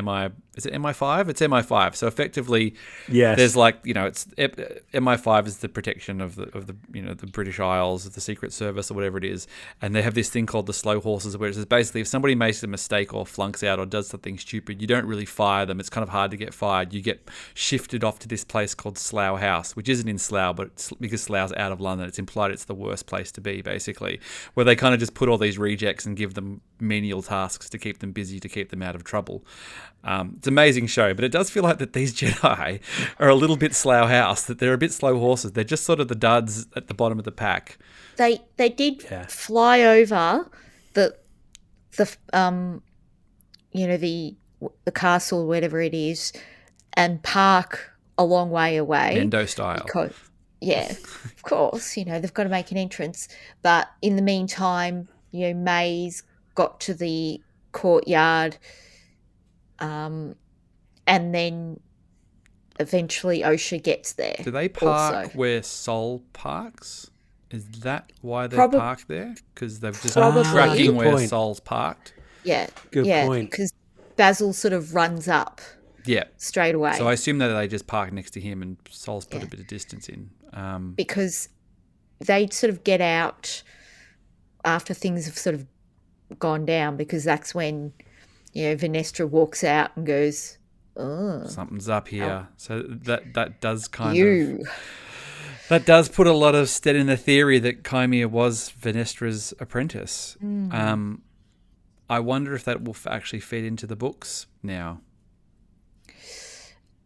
is it MI5? It's MI5. So effectively, there's like, it's MI5 is the protection of the the British Isles, of the Secret Service or whatever it is, and they have this thing called the Slow Horses, where it's basically if somebody makes a mistake or flunks out or does something stupid, you don't really fire them. It's kind of hard to get fired. You get shifted off to this place called Slough House, which isn't in Slough, but it's, because Slough's out of London, it's implied it's the worst place to be, basically, where they kind of just put all these rejects and give them menial tasks to keep them busy, to keep them out of trouble. It's an amazing show, but it does feel like that these Jedi are a little bit Slough House, that they're a bit Slow Horses. They're just sort of the duds at the bottom of the pack.
They did fly over the castle, whatever it is, and park a long way away.
Mendo style.
Of course, they've got to make an entrance. But in the meantime, May's got to the courtyard, and then eventually Osha gets there.
Do they park where Sol parks? Is that why they park there? Because they've just been tracking where Sol's parked?
Yeah.
Good point.
Because Basil sort of runs up straight away.
So I assume that they just park next to him and Sol's put a bit of distance in.
Because they sort of get out after things have sort of gone down, because that's when, Venestra walks out and goes, oh,
something's up here. So that does that does put a lot of stead in the theory that Kaimir was Venestra's apprentice. I wonder if that will actually feed into the books now.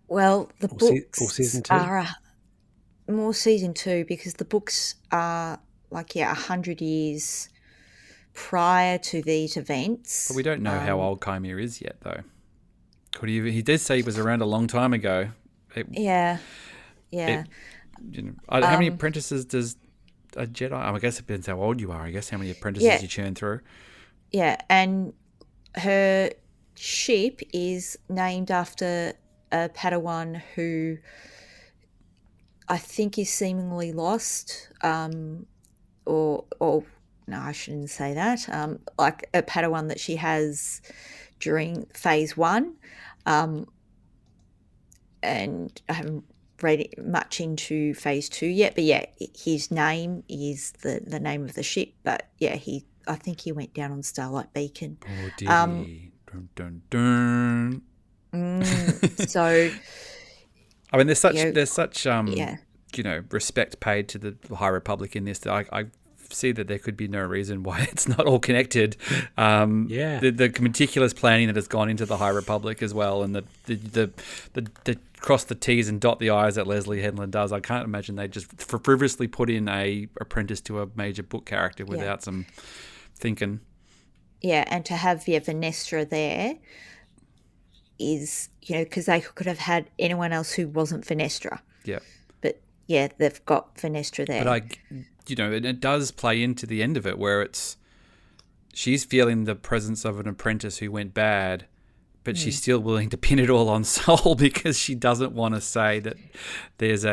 Well, the books
or season 2?
are more season 2, because the books are 100 years prior to these events.
But we don't know how old Kaimir is yet, though. He did say he was around a long time ago.
How
many apprentices does a Jedi? I guess it depends how old you are. I guess how many apprentices you churn through.
Yeah, and her ship is named after a Padawan who I think is seemingly lost, or no, I shouldn't say that. Like a Padawan that she has during Phase 1, and I haven't read much into Phase 2 yet. But his name is the name of the ship. But I think he went down on Starlight Beacon.
Oh, did he? Dun, dun, dun.
So,
I mean, there's such respect paid to the High Republic in this that I see that there could be no reason why it's not all connected. The meticulous planning that has gone into the High Republic as well, and the cross the T's and dot the I's that Leslie Headland does. I can't imagine they just frivolously put in a apprentice to a major book character without some thinking.
Yeah, and to have Venestra there is, because they could have had anyone else who wasn't Venestra.
Yeah.
But they've got Venestra there.
But it does play into the end of it where she's feeling the presence of an apprentice who went bad, but she's still willing to pin it all on Sol because she doesn't want to say that there's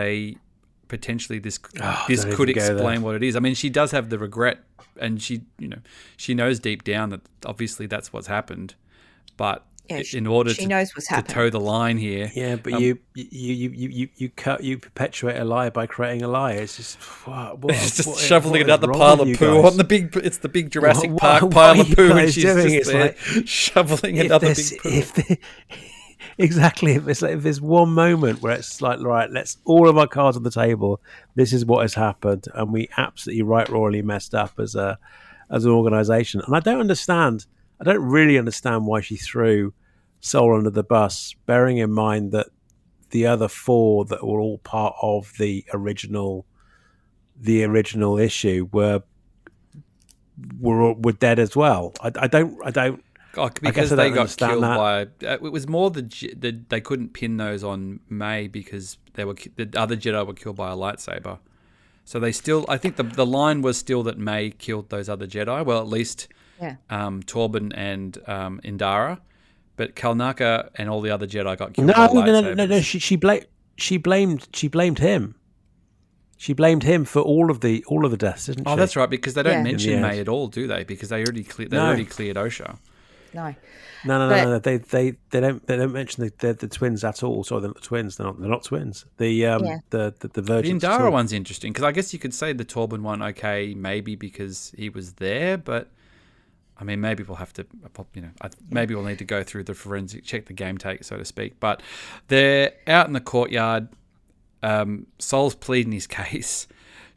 potentially this could explain what it is. I mean, she does have the regret, and she knows deep down that obviously that's what's happened, but
Yeah,
in order
she knows what's
to
happening.
toe the line here.
Yeah, but you perpetuate a lie by creating a lie. It's just
It's just shoveling it out the pile of poo on the big. It's the big Jurassic Park
what
pile
are
of
you
poo, and
guys
she's
doing?
just
It's
there
like,
shoveling another big poo.
Exactly. If there's one moment where it's like, right, let's all of our cards on the table. This is what has happened, and we absolutely royally messed up as an organisation. And I don't understand. I don't really understand why she threw Soul under the bus, bearing in mind that the other four that were all part of the original issue were dead as well. I don't.
Because they got killed by. It was more they couldn't pin those on May because the other Jedi were killed by a lightsaber. So they still. I think the line was still that May killed those other Jedi. Well, at least Torben and Indara, but Kalnaka and all the other Jedi got killed by lightsabers.
No. She blamed him. She blamed him for all of the deaths, didn't she?
Oh, that's right. Because they don't mention May at all, do they? Because they already cleared Osha.
No.
No. They don't mention the twins at all. Sorry, they're not the twins. They're not twins. The Virgin.
The Indara one's interesting because I guess you could say the Torben one, okay, maybe because he was there, but I mean, maybe we'll have to, maybe we'll need to go through the forensic, check the game take, so to speak. But they're out in the courtyard. Sol's pleading his case,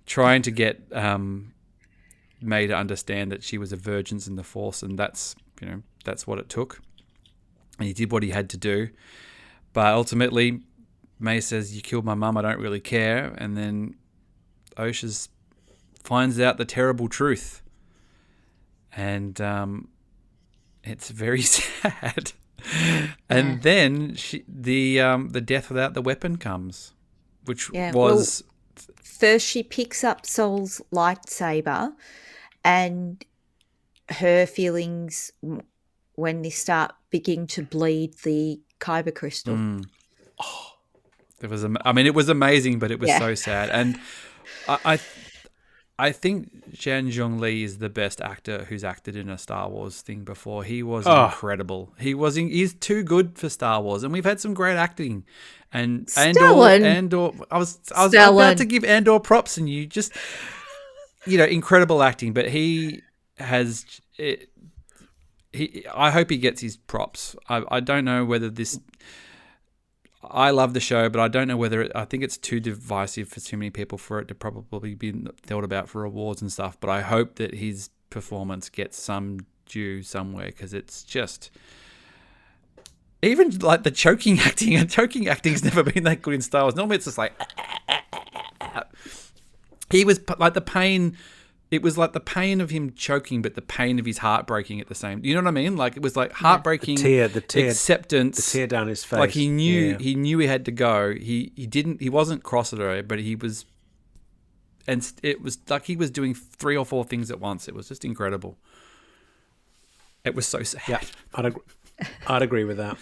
trying to get May to understand that she was a virgin in the Force, and that's what it took. And he did what he had to do. But ultimately, May says, "You killed my mum, I don't really care." And then Osha finds out the terrible truth. And it's very sad. And then the death without the weapon comes, which was...
First she picks up Sol's lightsaber, and her feelings when they start beginning to bleed the kyber crystal.
It was amazing, but it was so sad. And I think Zhang Zhongli is the best actor who's acted in a Star Wars thing before. He was incredible. He's too good for Star Wars, and we've had some great acting. And Andor, I was about to give Andor props, and you just, incredible acting. But he has it. I hope he gets his props. I don't know whether this. I love the show, but I don't know whether I think it's too divisive for too many people for it to probably be thought about for awards and stuff. But I hope that his performance gets some due somewhere, because it's just, even like the choking acting. And choking acting's never been that good in Star Wars. Normally it's just like, he was like the pain. It was like the pain of him choking, but the pain of his heart breaking at the same. You know what I mean? Like, it was like heartbreaking
the tear,
acceptance.
The tear down his face.
Like he knew he had to go. He wasn't cross at her, but he was, and it was like he was doing 3 or 4 things at once. It was just incredible. It was so sad.
Yeah, I'd agree with that.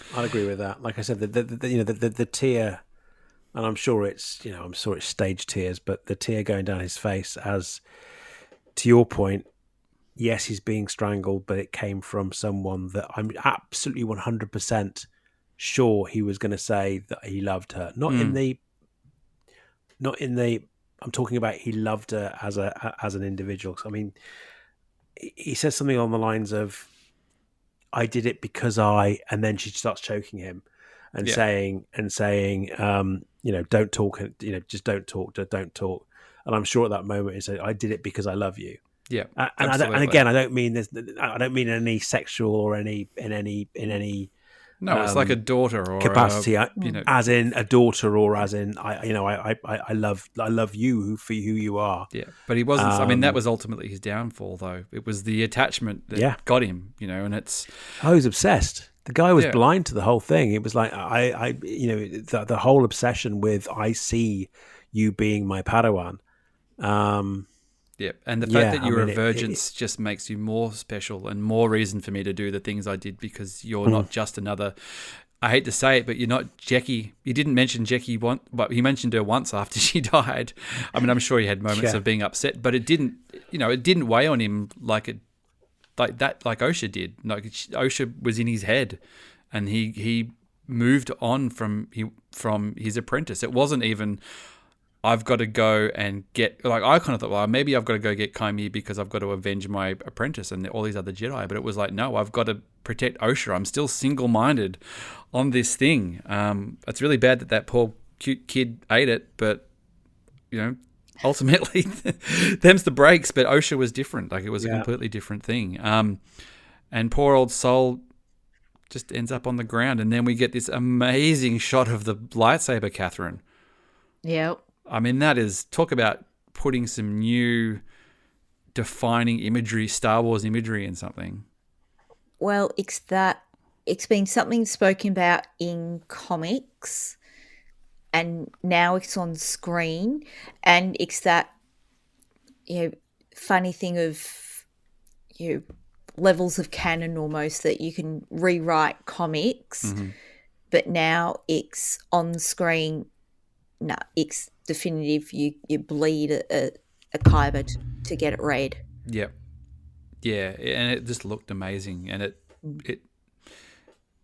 Like I said, the tear, and I'm sure it's staged tears, but the tear going down his face as. To your point, yes, he's being strangled, but it came from someone that I'm absolutely 100% sure he was going to say that he loved her. Not in the. I'm talking about he loved her as an individual. I mean, he says something along the lines of, "I did it because I," and then she starts choking him, and saying, "Don't talk. Just don't talk." And I'm sure at that moment he said, "I did it because I love you."
Yeah,
and again, I don't mean any sexual or any.
No, it's like a daughter or
capacity, as in a daughter, or as in I love you for who you are.
Yeah, but he wasn't. I mean, that was ultimately his downfall, though. It was the attachment that got him. And it's.
Oh, he was obsessed. The guy was blind to the whole thing. It was like the whole obsession with I see you being my Padawan. And
the fact that you're a virgin just makes you more special and more reason for me to do the things I did, because you're not just another. I hate to say it, but you're not Jackie. You didn't mention Jackie once, but he mentioned her once after she died. I mean, I'm sure he had moments of being upset, but it didn't. It didn't weigh on him like Osha did. Like Osha was in his head, and he moved on from his apprentice. It wasn't even, I've got to go and get, like, I kind of thought, well, maybe I've got to go get Kaimi because I've got to avenge my apprentice and all these other Jedi. But it was like, no, I've got to protect Osha. I'm still single-minded on this thing. It's really bad that poor cute kid ate it, but, ultimately, them's the breaks. But Osha was different. Like, it was a completely different thing. And poor old Soul just ends up on the ground. And then we get this amazing shot of the lightsaber, Catherine.
Yep.
I mean, that is, talk about putting some new defining imagery, Star Wars imagery in something.
Well, it's been something spoken about in comics, and now it's on screen, and it's that, funny thing of, levels of canon almost, that you can rewrite comics, but now it's on screen. No, it's definitive. You bleed a Kyber to get it read.
Yep. Yeah, and it just looked amazing, and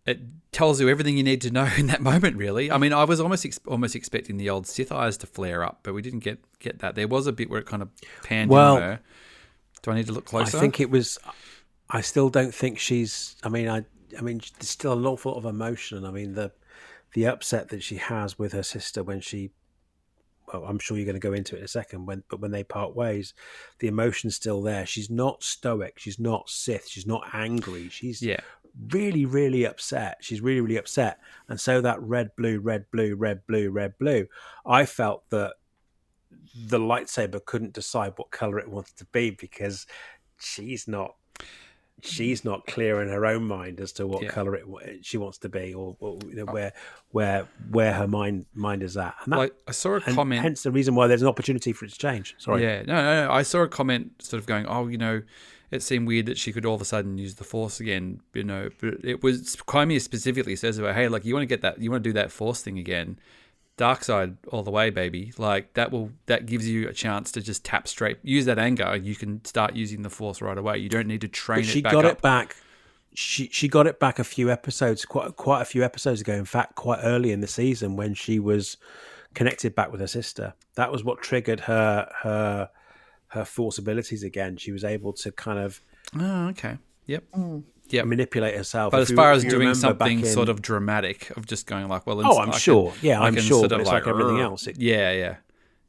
it tells you everything you need to know in that moment, really. I mean, I was almost expecting the old Sith eyes to flare up, but we didn't get that. There was a bit where it kind of panned in her. Do I need to look closer?
I think it was. I still don't think she's. I mean, there's still an awful lot of emotion. I mean, the upset that she has with her sister when she. Well, I'm sure you're going to go into it in a second. But when they part ways, the emotion's still there. She's not stoic. She's not Sith. She's not angry. She's really, really upset. She's really, really upset. And so that red, blue, red, blue, red, blue, red, blue. I felt that the lightsaber couldn't decide what color it wanted to be because she's not clear in her own mind as to what color she wants to be, or where her mind is at. And that,
I saw a comment. Hence
the reason why there's an opportunity for it to change. Sorry.
Yeah, no. I saw a comment sort of going, it seemed weird that she could all of a sudden use the Force again. But it was Crimea specifically says about, hey, like, you want to get that, you want to do that Force thing again. Dark side all the way, baby. Like, that gives you a chance to just tap straight, use that anger. You can start using the Force right away. You don't need to train it back. She
got it back. She got it back a few episodes, quite a few episodes ago. In fact, quite early in the season when she was connected back with her sister. That was what triggered her Force abilities again. She was able to kind of.
Oh, okay. Yep. Yep.
Manipulate herself.
But as far as doing something sort of dramatic, of just going like, well,
I'm sure. I'm sure. But it's like everything else.
Yeah.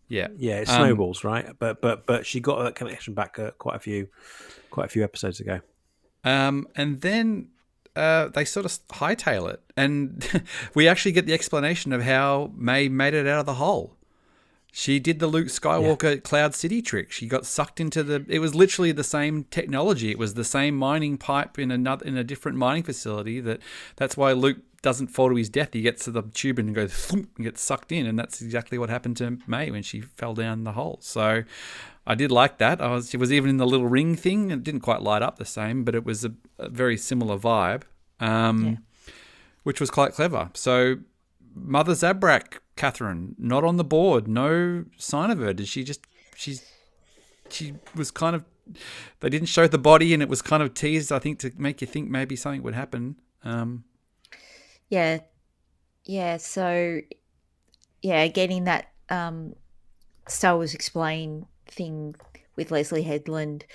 It snowballs, right? But she got that connection back quite a few episodes ago.
And then they sort of hightail it, and we actually get the explanation of how May made it out of the hole. She did the Luke Skywalker Cloud City trick. She got sucked into it was literally the same technology. It was the same mining pipe in a different mining facility. That's why Luke doesn't fall to his death. He gets to the tube and goes thump, and gets sucked in, and that's exactly what happened to May when she fell down the hole. So I did like that. She was even in the little ring thing. It didn't quite light up the same, but it was a very similar vibe, which was quite clever. So Mother Zabrak, Catherine, not on the board. No sign of her. Did she just? She was kind of. They didn't show the body, and it was kind of teased, I think, to make you think maybe something would happen.
Yeah. So, getting that Star Wars Explained thing with Leslie Headland,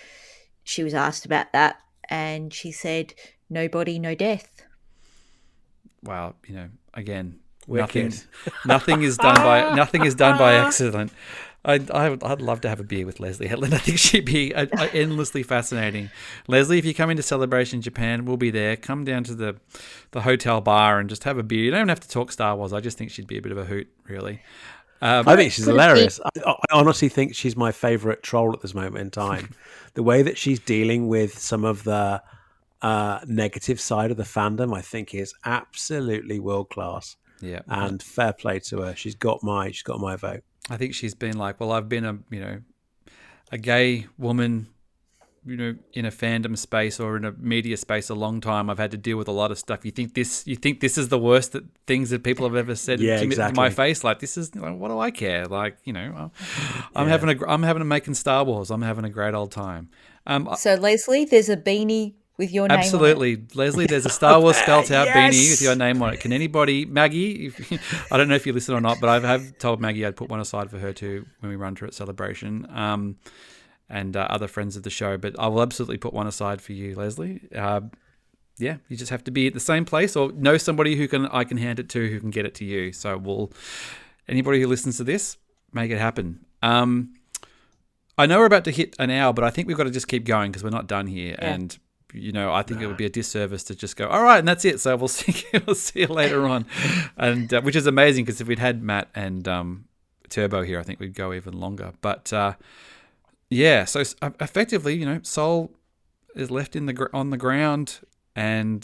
she was asked about that, and she said, "No body, no death."
Wow, again. Nothing is done by accident. I'd love to have a beer with Leslie Headland. I think she'd be endlessly fascinating. Leslie, if you come into Celebration Japan, we'll be there. Come down to the hotel bar and just have a beer. You don't even have to talk Star Wars. I just think she'd be a bit of a hoot, really.
I think she's hilarious. I honestly think she's my favourite troll at this moment in time. The way that she's dealing with some of the negative side of the fandom, I think, is absolutely world class.
Yeah,
and fair play to her. She's got my vote.
I think she's been like, well, I've been a gay woman, in a fandom space or in a media space a long time. I've had to deal with a lot of stuff. You think this is the worst things that people have ever said to my face? Like, this is, what do I care? Like, I'm having a making Star Wars. I'm having a great old time.
So Leslie, there's a beanie with your name
Absolutely. Leslie, there's a Star Wars spelt out
Yes!
beanie with your name on it. Can anybody, Maggie, I don't know if you listen or not, but I have told Maggie I'd put one aside for her too when we run to it Celebration, and other friends of the show, but I will absolutely put one aside for you, Leslie. Yeah, you just have to be at the same place or know somebody I can hand it to who can get it to you. So anybody who listens to this, make it happen. I know we're about to hit an hour, but I think we've got to just keep going because we're not done here.
Yeah.
And I think it would be a disservice to just go, all right, and that's it. So we'll see you later on, and which is amazing because if we'd had Matt and Turbo here, I think we'd go even longer. But yeah, so effectively, Sol is left on the ground, and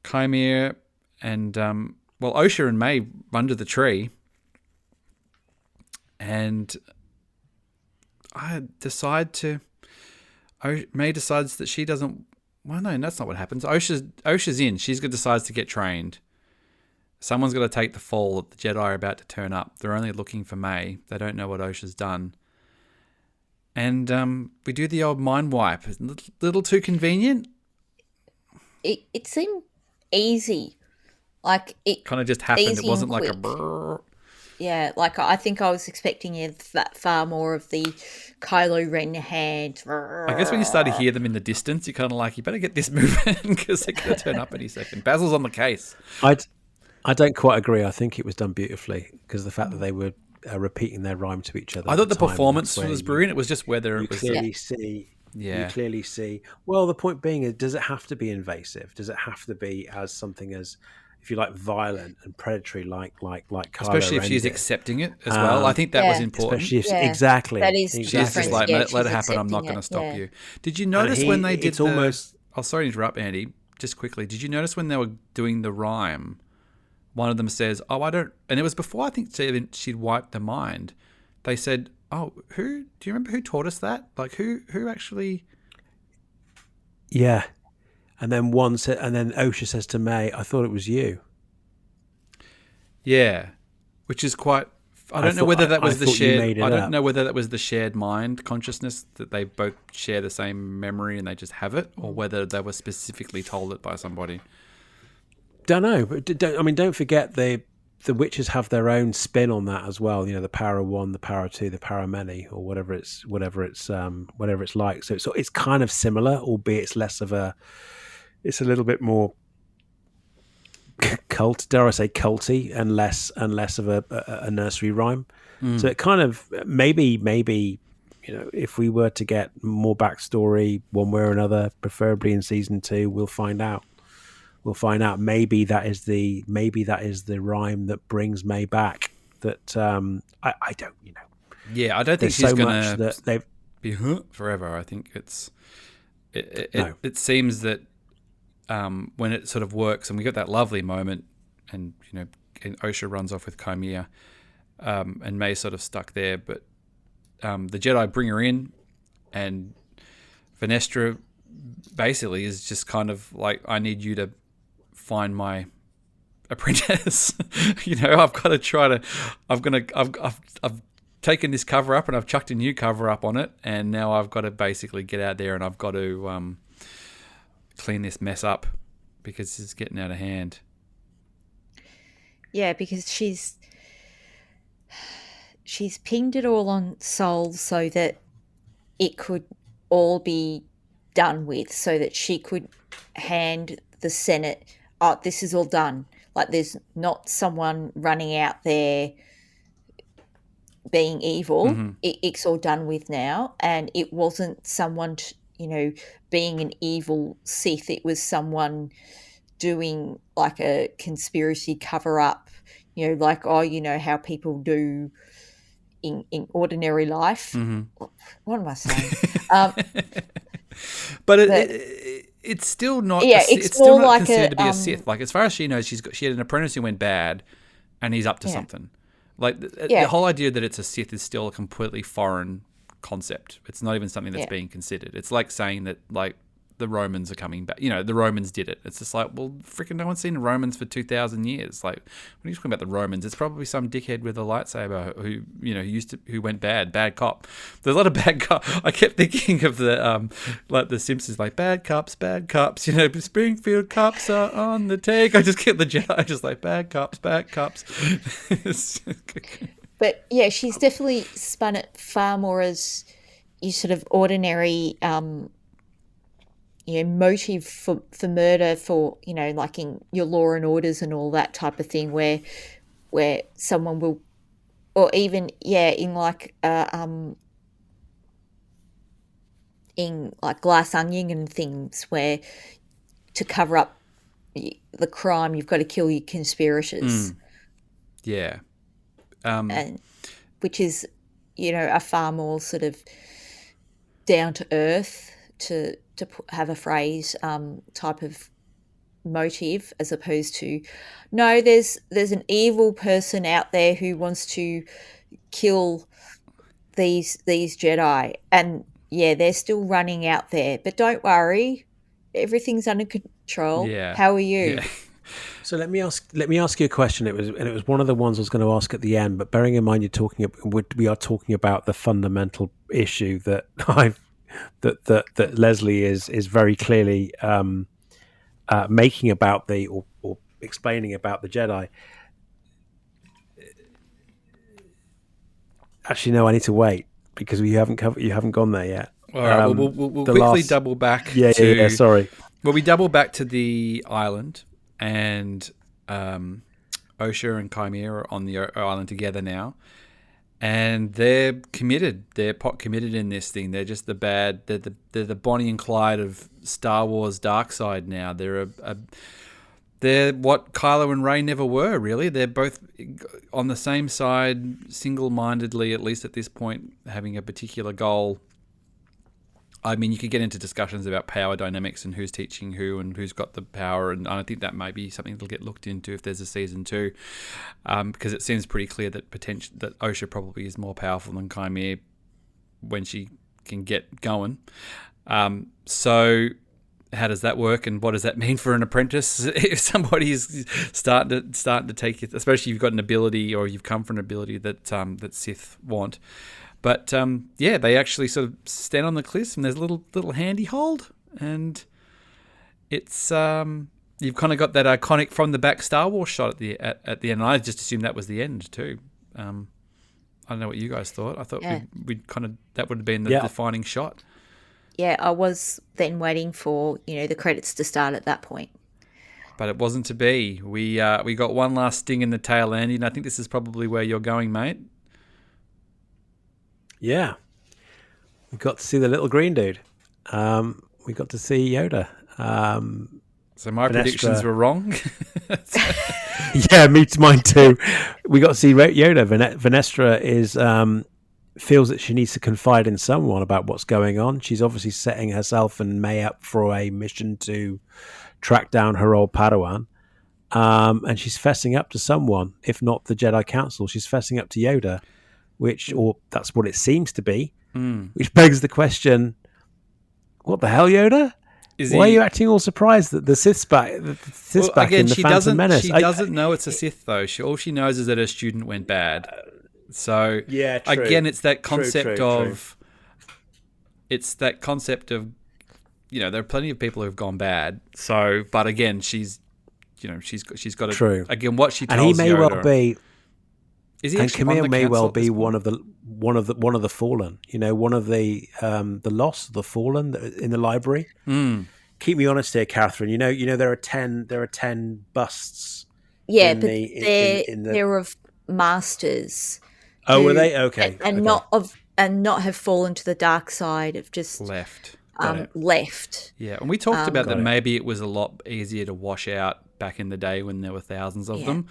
Chimera and Osha and May run to the tree, and May decides that she doesn't. Well, no, that's not what happens. Osha's in. She decides to get trained. Someone's got to take the fall. The Jedi are about to turn up. They're only looking for May. They don't know what Osha's done. And we do the old mind wipe. A little too convenient.
It seemed easy. Like it
kind of just happened. It wasn't like a
quick.
brrr.
Yeah, like I think I was expecting far more of the Kylo Ren hand.
I guess when you start to hear them in the distance, you're kind of like, you better get this moving because they're going to turn up any second. Basil's on the case.
I don't quite agree. I think it was done beautifully because the fact that they were repeating their rhyme to each other.
I thought the performance was brilliant. It was just whether it was...
You clearly see. Well, the point being is, does it have to be invasive? Does it have to be as something as, if you like, violent and predatory, like Kylo
especially if
Ren
she's
did?
accepting it as well. I think that was important.
Especially if, exactly.
That is
She's just like, let it happen. I'm not going to stop you. Did you notice when they did Oh, sorry to interrupt, Andy. Just quickly. Did you notice when they were doing the rhyme, one of them says, "Oh, I don't," and it was before I think she'd wiped the mind. They said, "Oh, do you remember who taught us that? Like who actually?"
Yeah, and then Osha says to May, "I thought it was you."
Yeah, which is quite. I don't know whether that was the shared. I don't know whether that was the shared mind consciousness that they both share the same memory and they just have it, or whether they were specifically told it by somebody.
Don't know, but don't forget the witches have their own spin on that as well. The power of one, the power of two, the power of many, or whatever it's like. So it's kind of similar, albeit it's less of it's a little bit more cult, dare I say, culty, and less of a nursery rhyme. So it kind of maybe if we were to get more backstory one way or another, preferably in season 2, we'll find out. Maybe that is the rhyme that brings May back. That I don't,
Yeah, I don't think she's going to be forever. I think it seems that when it sort of works, and we got that lovely moment, and and Osha runs off with Chimera, and May's sort of stuck there, but the Jedi bring her in, and Venestra basically is just kind of like, I need you to find my apprentice. I've got to try to. I've taken this cover up and I've chucked a new cover up on it, and now I've got to basically get out there and I've got to clean this mess up because it's getting out of hand.
Yeah, because she's pinged it all on Sol so that it could all be done with, so that she could hand the Senate, "Oh, this is all done." Like, there's not someone running out there being evil.
Mm-hmm.
It's all done with now. And it wasn't someone, being an evil Sith. It was someone doing like a conspiracy cover up, like, how people do in ordinary life.
Mm-hmm.
What am I saying?
But it's still not.
Yeah,
it's still not considered to be a Sith. Like, as far as she knows, she had an apprentice who went bad, and he's up to something. Like the whole idea that it's a Sith is still a completely foreign concept. It's not even something that's being considered. It's like saying that, like, the Romans are coming back. The Romans did it. It's just like, well, freaking no one's seen the Romans for 2,000 years. Like, when you're talking about the Romans, it's probably some dickhead with a lightsaber who went bad cop. There's a lot of bad cops. I kept thinking of the like the Simpsons, like bad cops. Springfield cops are on the take. I just kept the Jedi just like bad cops.
But yeah, she's definitely spun it far more as you sort of ordinary, motive for murder, for like in your Law and Orders and all that type of thing, where someone will, or even in like in like Glass Onion and things, where to cover up the crime you've got to kill your conspirators.
Yeah.
And which is, a far more sort of down to earth, to have a phrase, type of motive, as opposed to, no, there's an evil person out there who wants to kill these Jedi, and they're still running out there, but don't worry, everything's under control.
Yeah.
How are you?
Yeah.
So let me ask you a question. It was one of the ones I was going to ask at the end, but bearing in mind we are talking about the fundamental issue that that Leslie is very clearly making about or explaining about the Jedi. Actually, no, I need to wait because you haven't gone there yet.
All right, we'll quickly double back.
Yeah. Sorry.
Well, we double back to the island, and Osha and Chimera are on the island together now, and they're committed. They're pot committed in this thing. They're just they're the Bonnie and Clyde of Star Wars dark side now. They're they're what Kylo and Rey never were, really. They're both on the same side, single-mindedly, at least at this point, having a particular goal. I mean, you could get into discussions about power dynamics and who's teaching who and who's got the power, and I think that may be something that'll get looked into if there's a season 2, because it seems pretty clear that that Osha probably is more powerful than Chimera when she can get going. So how does that work, and what does that mean for an apprentice if somebody's starting to take it, especially if you've got an ability or you've come from an ability that Sith want. But they actually sort of stand on the cliffs, and there's a little handy hold, and it's you've kind of got that iconic from the back Star Wars shot at the end. And I just assumed that was the end too. I don't know what you guys thought. I thought we'd kind of, that would have been the defining shot.
Yeah, I was then waiting for the credits to start at that point.
But it wasn't to be. We got one last sting in the tail, Andy, and I think this is probably where you're going, mate.
Yeah, we got to see the little green dude. We got to see Yoda.
So my predictions were wrong.
Yeah, mine too. We got to see Yoda. Venestra feels that she needs to confide in someone about what's going on. She's obviously setting herself and May up for a mission to track down her old Padawan. And she's fessing up to someone, if not the Jedi Council. She's fessing up to Yoda. Or that's what it seems to be, which begs the question: what the hell, Yoda? Why are you acting all surprised that the Sith's back? Back in the Phantom Menace.
She doesn't know it's a Sith, though. All she knows is that her student went bad. So
true.
Again, it's that concept
True.
It's that concept of, there are plenty of people who've gone bad. So, but again, she's got to.
True.
Again, what she tells
and he may
Yoda,
well be.
Is he
and Camille may well be
one
one of the fallen. One of the lost, the fallen in the library. Keep me honest here, Catherine. There are 10 busts.
Yeah, but they're of masters.
Oh, were they? Okay,
and not have fallen to the dark side, of just
left.
Left.
Yeah, and we talked about that. Maybe it was a lot easier to wash out back in the day when there were thousands of them,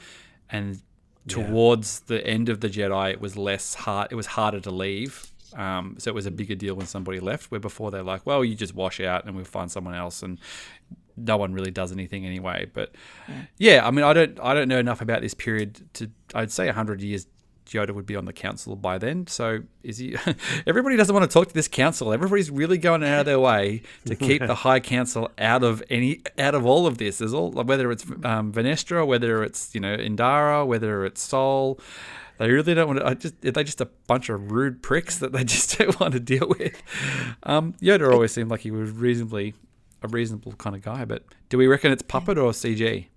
and towards the end of the Jedi, it was less hard. It was harder to leave. So it was a bigger deal when somebody left. Where before they're like, well, you just wash out and we'll find someone else, and no one really does anything anyway. But I mean, I don't know enough about this period to. I'd say 100 years Yoda would be on the council by then. So is he? Everybody doesn't want to talk to this council. Everybody's really going out of their way to keep the High Council out of all of this. There's all, whether it's Venestra, whether it's Indara, whether it's Sol. They really don't want to. They're just a bunch of rude pricks that they just don't want to deal with. Yoda always seemed like he was a reasonable kind of guy. But do we reckon it's puppet or CG?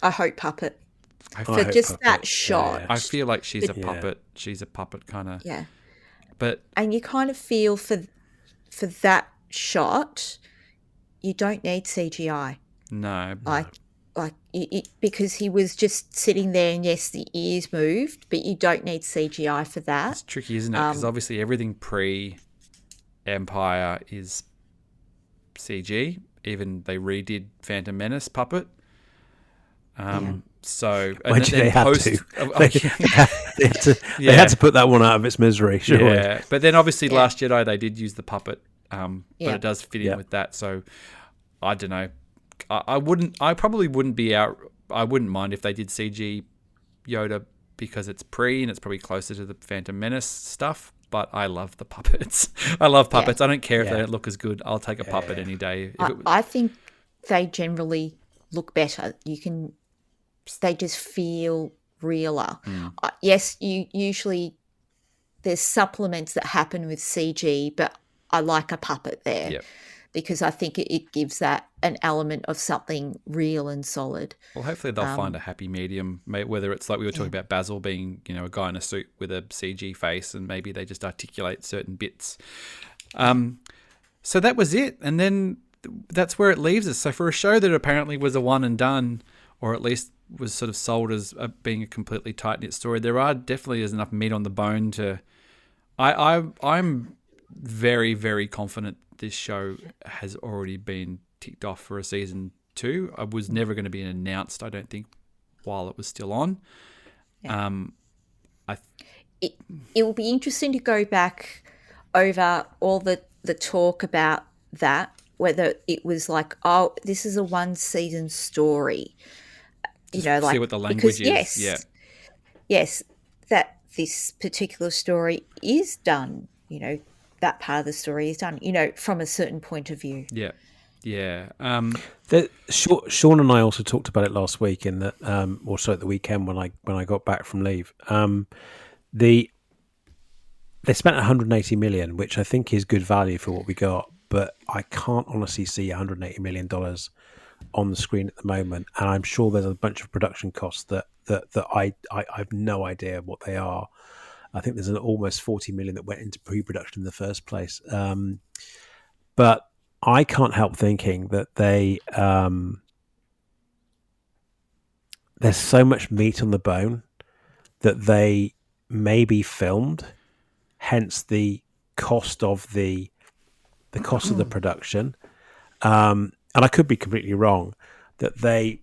I hope puppet.
For
just
puppet.
that shot.
I feel like she's a puppet. She's a puppet kind of.
Yeah.
But
and you kind of feel for that shot, you don't need CGI.
No.
Because he was just sitting there, and yes, the ears moved, but you don't need CGI for that.
It's tricky, isn't it? Because obviously everything pre-Empire is CG. Even they redid Phantom Menace puppet. So
why did they have to? They had to put that one out of its misery. Surely.
Yeah, but then obviously Last Jedi they did use the puppet, but it does fit in with that. So I don't know. I probably wouldn't be out. I wouldn't mind if they did CG Yoda because it's pre and it's probably closer to the Phantom Menace stuff. But I love the puppets. I love puppets. I don't care if they don't look as good. I'll take a puppet any day.
I think they generally look better. They just feel realer. Yes, you usually there's supplements that happen with CG, but I like a puppet there because I think it gives that an element of something real and solid.
Well, hopefully they'll find a happy medium, whether it's like we were talking about Basil being, a guy in a suit with a CG face, and maybe they just articulate certain bits. So that was it. And then that's where it leaves us. So for a show that apparently was a one and done, or at least was sort of sold as being a completely tight-knit story, there definitely is enough meat on the bone to... I'm very, very confident this show has already been ticked off for a season 2. It was never going to be announced, I don't think, while it was still on.
It will be interesting to go back over all the talk about that, whether it was like, oh, this is a one-season story.
See what the language is.
Yes, that this particular story is done, that part of the story is done, from a certain point of view.
Yeah.
Sean and I also talked about it last week at the weekend when I got back from leave. They spent 180 million, which I think is good value for what we got, but I can't honestly see 180 million dollars on the screen at the moment, and I'm sure there's a bunch of production costs that I have no idea what they are. I think there's an almost 40 million that went into pre-production in the first place. But I can't help thinking that there's so much meat on the bone that they maybe filmed, hence the cost of the production. And I could be completely wrong, that they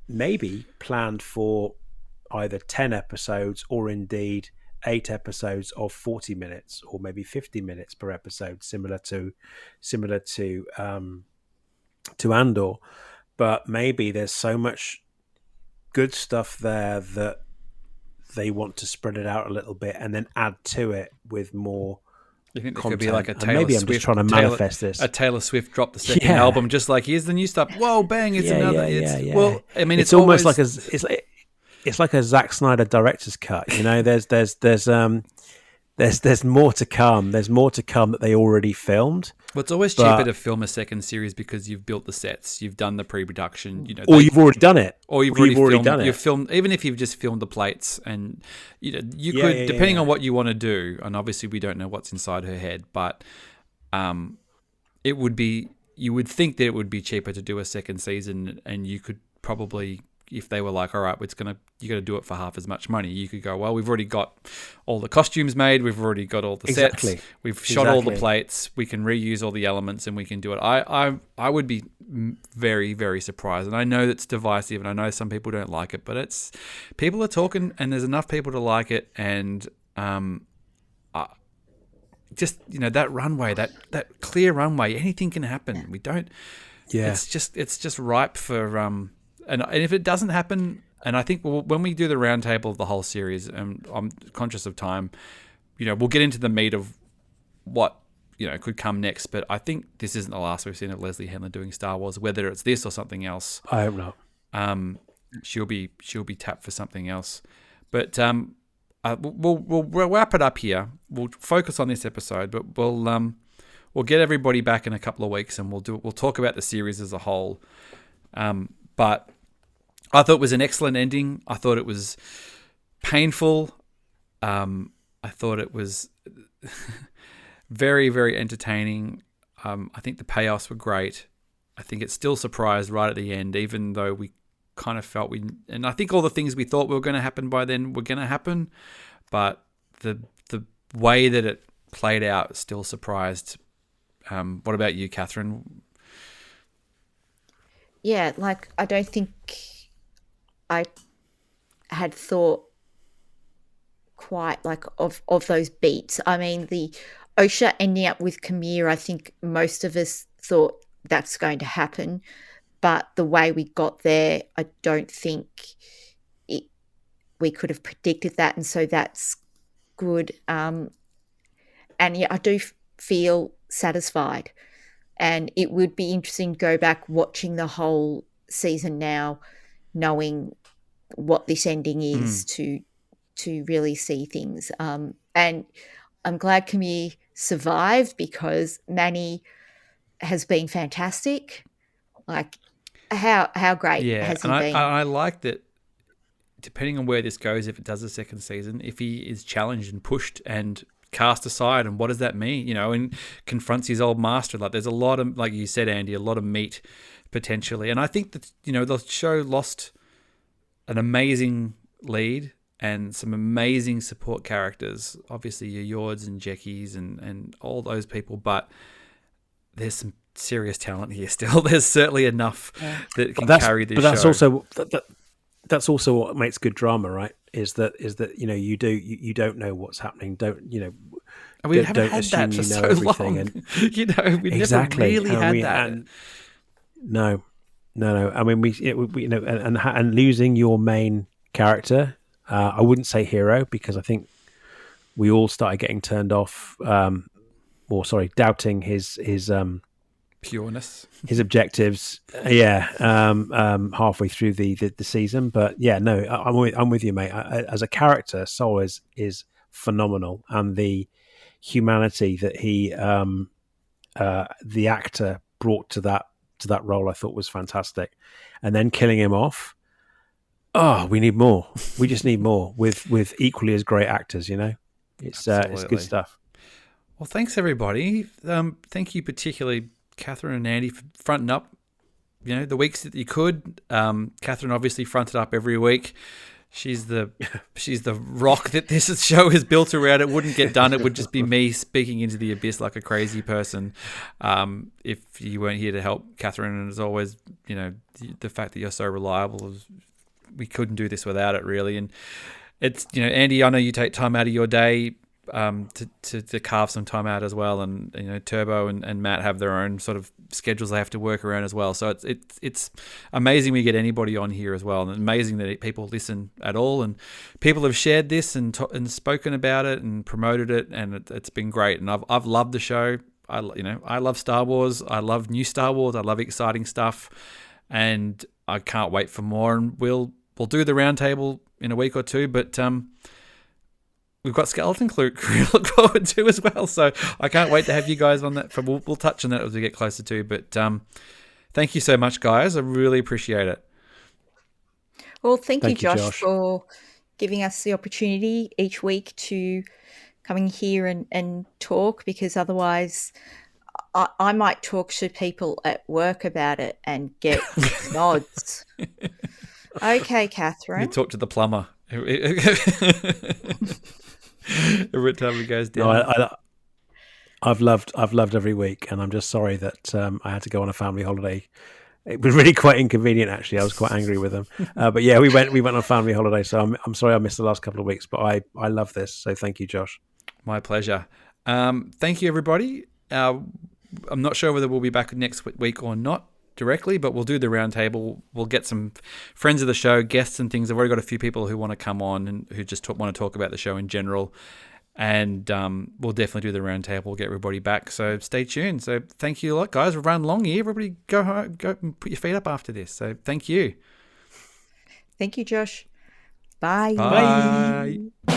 maybe planned for either 10 episodes or indeed 8 episodes of 40 minutes or maybe 50 minutes per episode, similar to Andor. But maybe there's so much good stuff there that they want to spread it out a little bit and then add to it with more.
You think there
content.
could be like a Taylor
maybe
Swift?
I'm just trying to manifest this.
A Taylor Swift dropped the second album, just like here's the new stuff. Whoa, bang! It's another.
Yeah.
Well, I mean,
it's almost like it's like a Zack Snyder director's cut. There's more to come. There's more to come that they already filmed.
Well, it's always cheaper to film a second series because you've built the sets, you've done the pre-production,
or you've already done it,
or you've already done it. You've filmed, even if you've just filmed the plates, and you could, depending on what you want to do. And obviously, we don't know what's inside her head, but it would be. You would think that it would be cheaper to do a second season, and you could probably, if they were like, all right, you got to do it for half as much money. You could go, well, we've already got all the costumes made. We've already got all the sets. We've shot all the plates. We can reuse all the elements and we can do it. I would be very, very surprised. And I know that's divisive and I know some people don't like it, but people are talking and there's enough people to like it. And just, that runway, that clear runway, anything can happen. We don't, it's just ripe for, and if it doesn't happen, And I think when we do the roundtable of the whole series, and I'm conscious of time, we'll get into the meat of what could come next. But I think this isn't the last we've seen of Leslie Handler doing Star Wars. Whether it's this or something else,
I hope not.
She'll be tapped for something else. But we'll wrap it up here. We'll focus on this episode, but we'll get everybody back in a couple of weeks, and we'll talk about the series as a whole. But I thought it was an excellent ending. I thought it was painful. I thought it was very, very entertaining. I think the payoffs were great. I think it still surprised right at the end, even though we kind of felt and I think all the things we thought were going to happen by then were going to happen, but the way that it played out still surprised. What about you, Catherine?
Yeah, I don't think I had thought quite of those beats. I mean, the Osha ending up with Kamir, I think most of us thought that's going to happen, but the way we got there, I don't think we could have predicted that, and so that's good. And yeah, I do feel satisfied, and it would be interesting to go back watching the whole season now, knowing what this ending is to really see things. And I'm glad Camille survived, because Manny has been fantastic. How great has he been?
I like that. Depending on where this goes, if it does a second season, if he is challenged and pushed and cast aside, and what does that mean? And confronts his old master. There's a lot of, like you said, Andy, a lot of meat potentially. And I think that the show lost an amazing lead and some amazing support characters. Obviously, your Yords and Jeckies and all those people, but there's some serious talent here still. There's certainly enough that can carry this show.
That's also what makes good drama, right? Is that you don't know what's happening. And
we haven't had that for so long. And we
exactly.
never really had that.
No. I mean, we and losing your main character. I wouldn't say hero, because I think we all started getting turned off, doubting his
pureness,
his objectives. Halfway through the season, but yeah, no, I'm with you, mate. As a character, Sol is phenomenal, and the humanity that he, the actor, brought to that role, I thought was fantastic. And then killing him off. Oh, we need more. We just need more with equally as great actors. It's good stuff.
Well, thanks everybody. Thank you particularly, Catherine and Andy, for fronting up. The weeks that you could. Catherine obviously fronted up every week. She's the rock that this show is built around. It wouldn't get done. It would just be me speaking into the abyss like a crazy person. If you weren't here to help, Catherine, and as always, the fact that you're so reliable, we couldn't do this without it, really. And it's, Andy, I know you take time out of your day to carve some time out as well, and Turbo and Matt have their own sort of schedules they have to work around as well. So it's amazing we get anybody on here as well, and amazing that people listen at all, and people have shared this and spoken about it and promoted it, and it's been great. And I've loved the show. I love Star Wars. I love new Star Wars. I love exciting stuff, and I can't wait for more. And we'll do the roundtable in a week or two, but we've got Skeleton Crew to look forward to as well. So I can't wait to have you guys on that. We'll touch on that as we get closer to. But thank you so much, guys. I really appreciate it.
Well, thank you, Josh, for giving us the opportunity each week to come in here and talk, because otherwise I might talk to people at work about it and get nods. Okay, Catherine.
You talk to the plumber. Every time it goes down.
No, I've loved every week, and I'm just sorry that I had to go on a family holiday. It was really quite inconvenient, actually. I was quite angry with them, but yeah, we went on a family holiday. So I'm sorry I missed the last couple of weeks, but I love this. So thank you, Josh.
My pleasure. Thank you, everybody. I'm not sure whether we'll be back next week or not. directly, but we'll do the roundtable. We'll get some friends of the show, guests and things. I've already got a few people who want to come on and who just want to talk about the show in general. And we'll definitely do the roundtable. We'll get everybody back. So stay tuned. So thank you a lot, guys. We've run long here. Everybody go home, go and put your feet up after this. So thank you.
Thank you, Josh. Bye.
Bye.